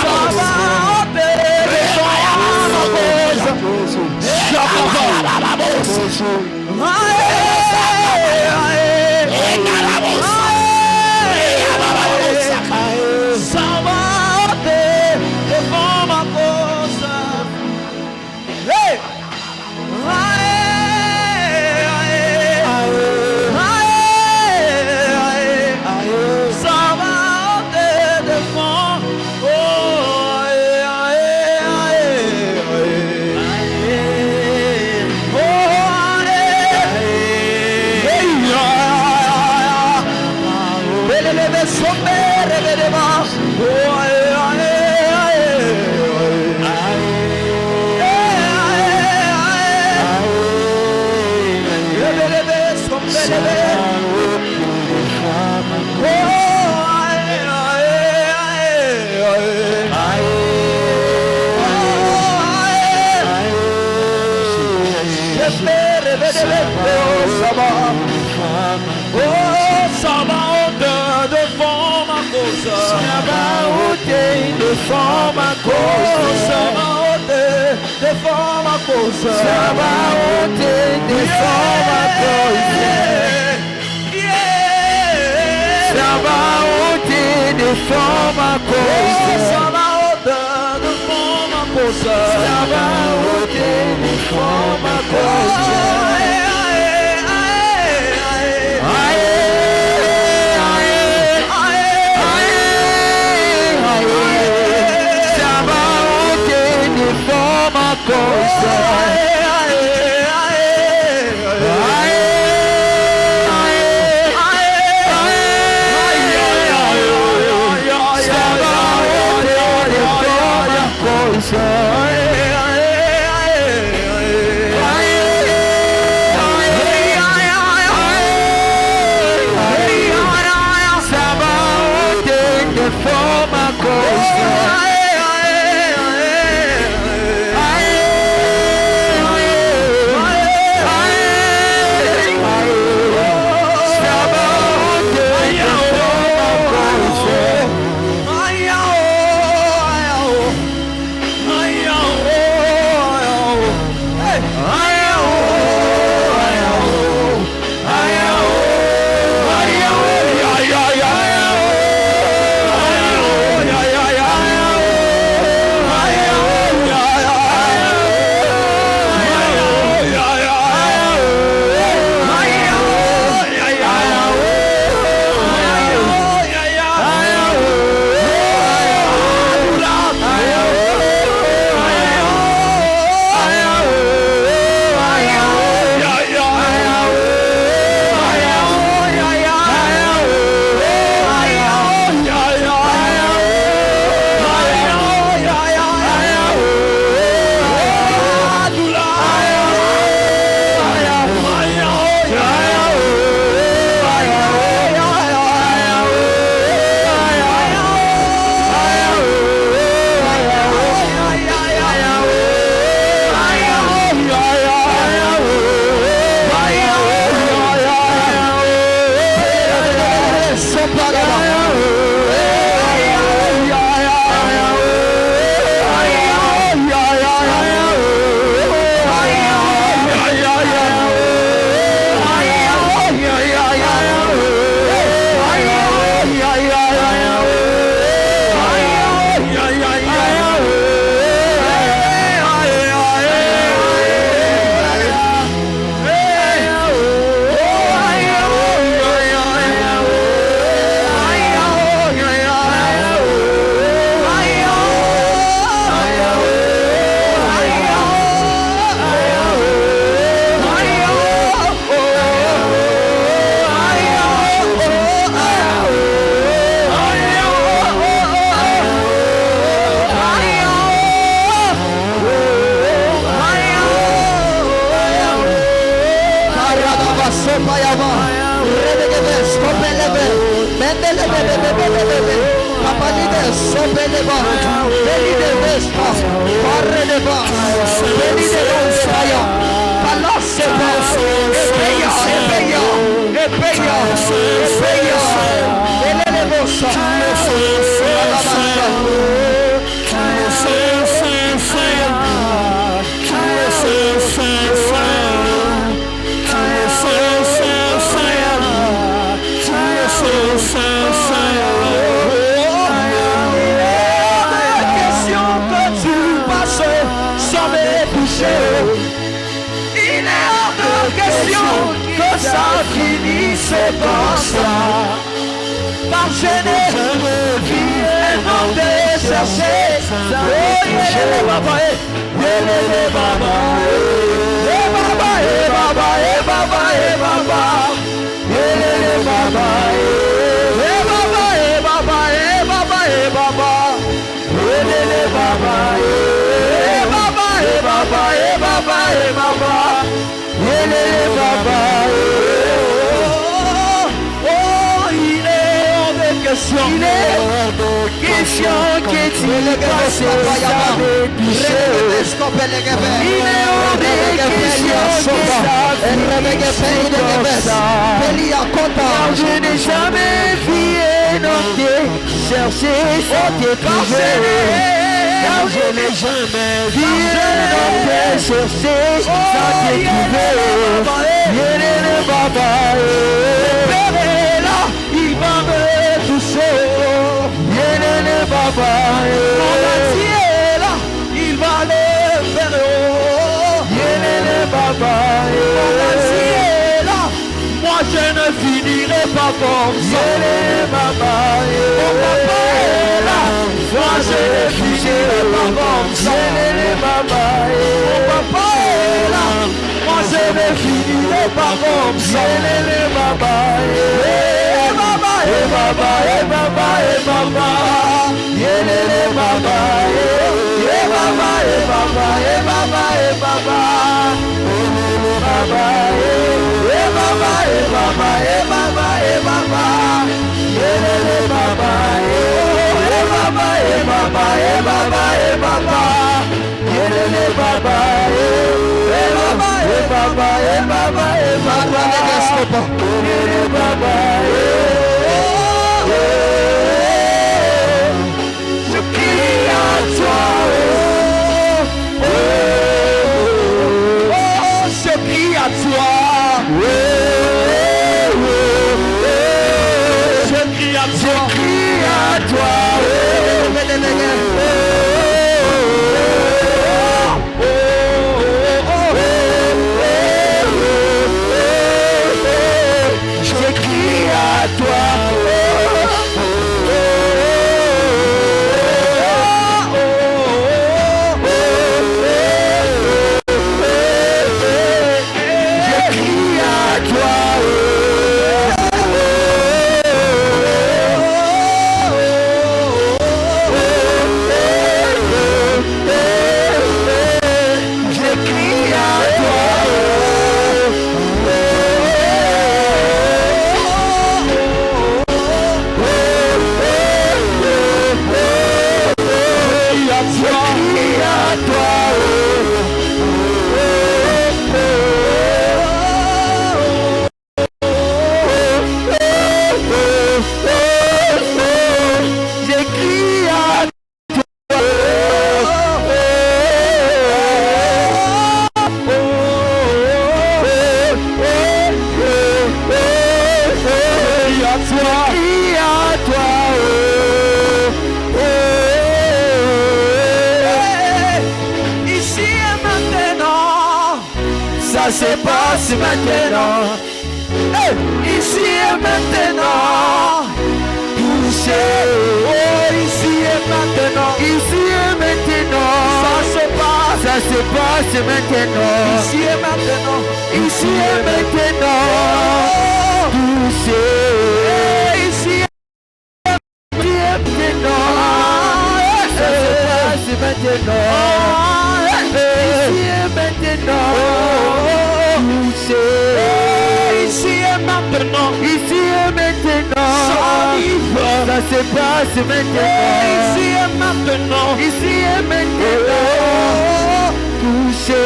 Ça se passe maintenant. Ici et maintenant. Ici et maintenant. Touché.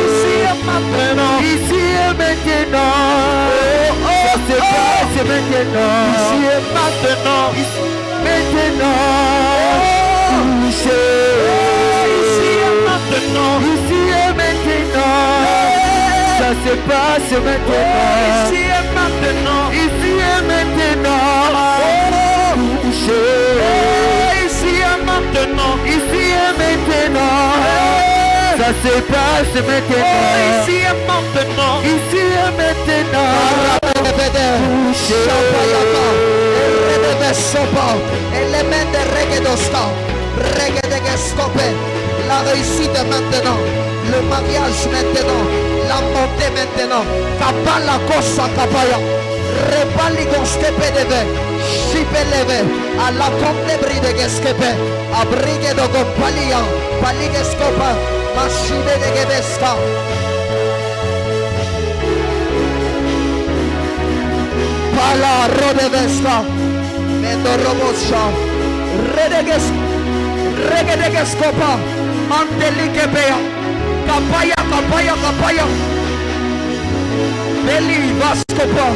Ici et maintenant. Ici et maintenant. Ça se passe maintenant. Ici et maintenant. Maintenant. Touché. Ici et maintenant. Ici et maintenant. Ça se passe maintenant. Ici et maintenant. Ici et maintenant. Touché. Ici et maintenant. Ici et maintenant. Ça se passe maintenant. Ici et maintenant. Ici et maintenant. Touché. La réussite maintenant, le mariage maintenant, la montée maintenant. Kapala kosa kapaya, repali goskepe deve, shipeleve, à la compte bride geskepe, abrige do gompalia, paligescopa, machine de gebeska. Pala rodevesta, mendorobosha, redeges. Regedegescopa, Mandelikebea, Kapaya, Kapaya, Kapaya, Beli Vascopa,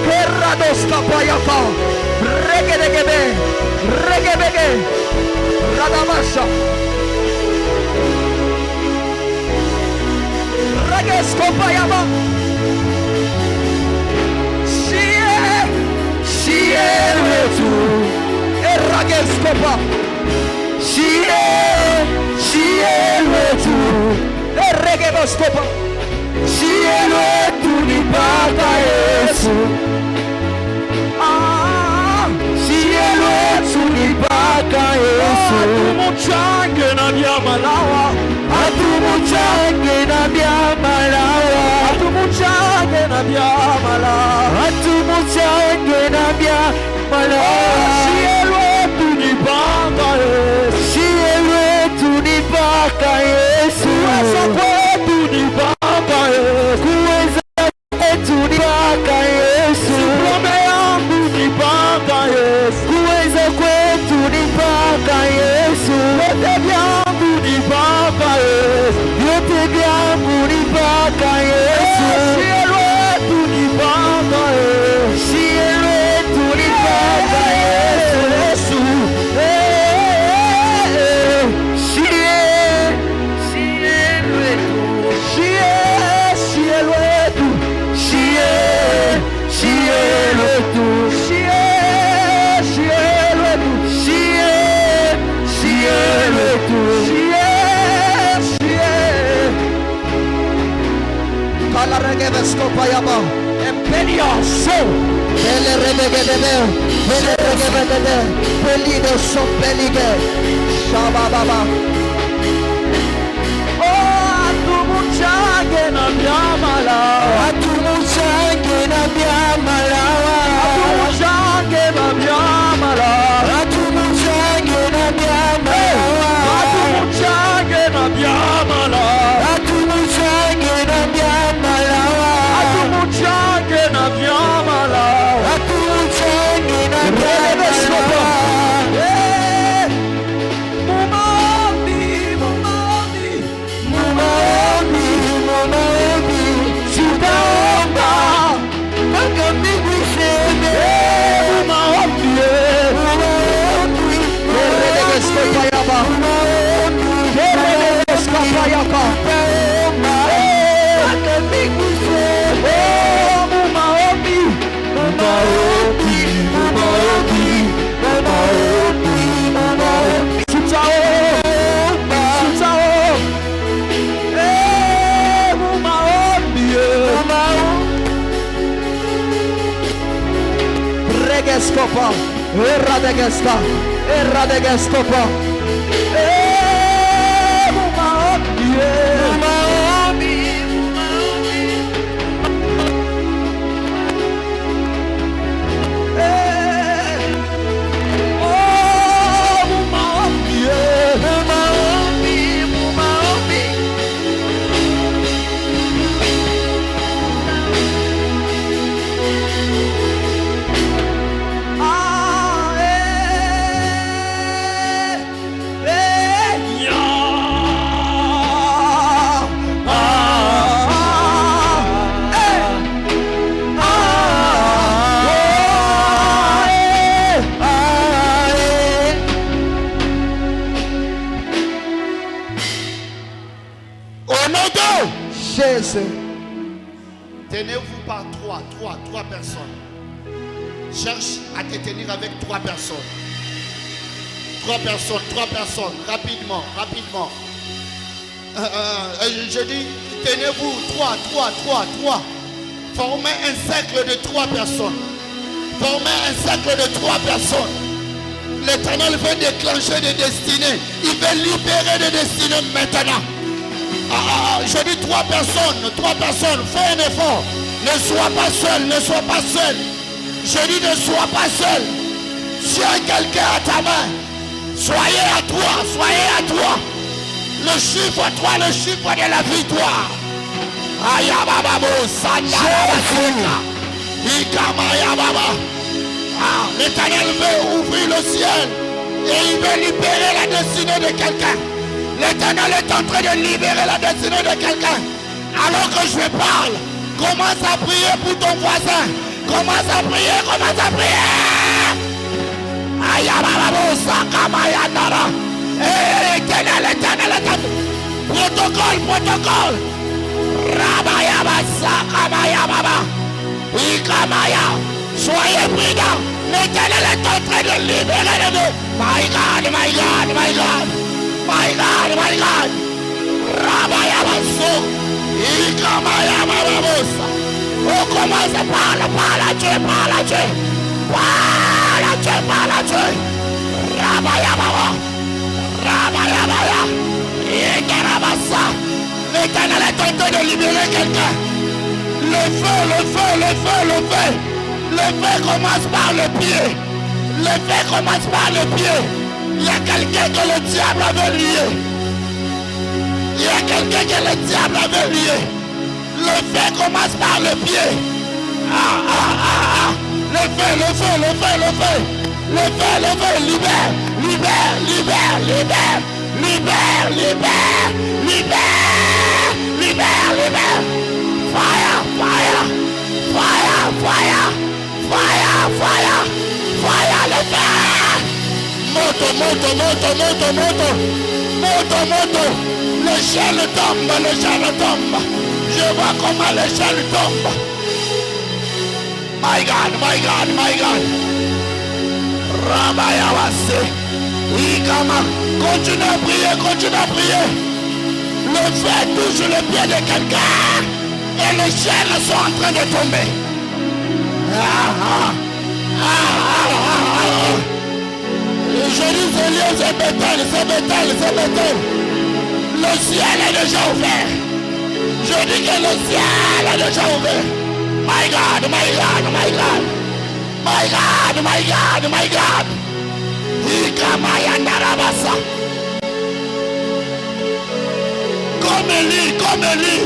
Kerrados Kapaya, Regedegebe, Regebege, Radabasha, Regescopa Yama. Erragescopa, Erregeboscopa, Tulipata Yesu. Tulipata Yesu. Atumuchange na byamalawa, Atumuchange na byamalawa. atumuchange na byamalawa. Atumuchange na byamalawa. Sielwe tunipanga Yesu, Sielwe tunipaka Yesu. kuweza kwetu nipanga Yesu, Kuweza kwetu nipaka Yesu. diplome yangu nipanga Yesu, Kuweza kwetu nipaka Yesu. vyote vyangu nipanga Yesu, Vyote vyangu nipaka Yesu. sielwe tunipanga Yesu, Sielwe tunipaka Yesu. Skopayaba, Empelia so, Bele Rebegede, Bele Rebegede, Belido so Belige, Shababa. Oh, Atumuchange na byamala, Atumuchange na byamalawa. Atumuchange na byamala, Atumuchange na byamalawa. Atumuchange na byamala, Atumuchange na byamalawa. Atumuchange na byamala, Atumuchange na byamalawa. Mumaombi, mumaombi, tutaomba mpaka mbingu iseme. Mumaombi, mumaombi, tutaomba mpaka mbingu iseme. Mumaombi, mumaombi, mumaombi, mumaombi, mumaombi, tutaomba, Regescopa, Erradegesta, Erradegescopa, Au nom de Jésus. Tenez-vous par trois personnes. Cherche à te tenir avec 3 personnes. 3 personnes, rapidement. Je dis, tenez-vous, 3. Formez un cercle de 3 personnes. L'Éternel veut déclencher des destinées. Il veut libérer des destinées maintenant. Je dis 3 personnes. Fais un effort. Ne sois pas seul. Je dis ne sois pas seul. Tiens quelqu'un à ta main. Soyez à toi. Le chiffre 3, le chiffre de la victoire. L'Éternel veut ouvrir le ciel et il veut libérer la destinée de quelqu'un. L'Éternel est en train de libérer la destinée de quelqu'un. Alors que je parle, commence à prier pour ton voisin. Commence à prier. Éternel. Protocole. Soyez prudents. L'Éternel est en train de libérer les deux. My God. On commence à parler à Dieu. L'Éternel est en train de libérer quelqu'un. Le feu. Le feu commence par le pied. Il y a quelqu'un que le diable avait lié. Le feu commence par le pied. Le feu. Libère. Fire, le feu. Moto. L'échelle tombe. Je vois comment l'échelle tombe. My God. Rabayawase. Continue à prier. Le feu touche le pied de quelqu'un. Et les chaînes sont en train de tomber. Je dis c'est bétel. Le ciel est déjà ouvert. Je dis que le ciel est déjà ouvert. My God. Comme Élie.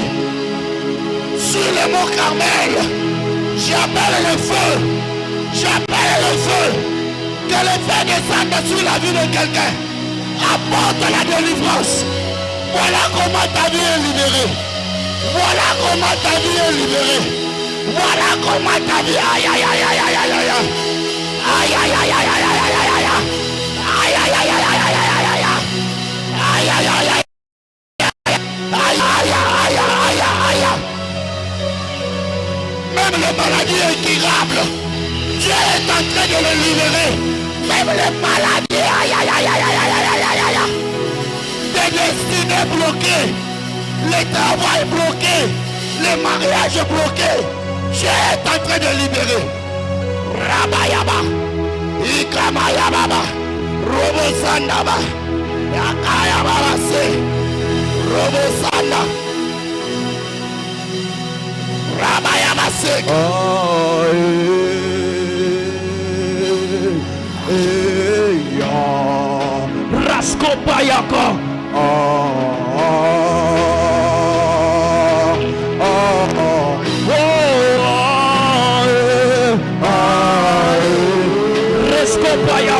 Sur le mont Carmel, j'appelle le feu. Que le feu descende sur la vie de quelqu'un. Apporte la délivrance. Voilà comment ta vie est libérée. Même les maladies incurables, Dieu est en train de les libérer. Même les maladies, des destinées bloquées, les travail bloqués, les mariages bloqués, Dieu est en train de libérer. Rabayaba, Ikamayababa, Robosandaba, Yakayababase, Robosanda. Rabayabasek. Raskopayako. Raskopaya.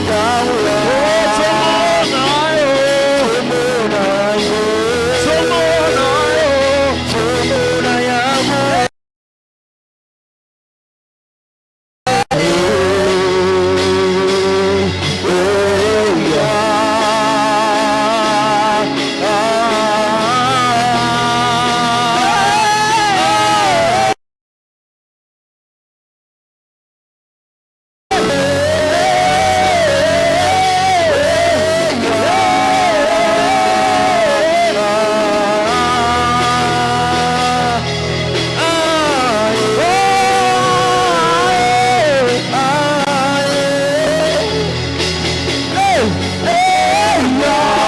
Down.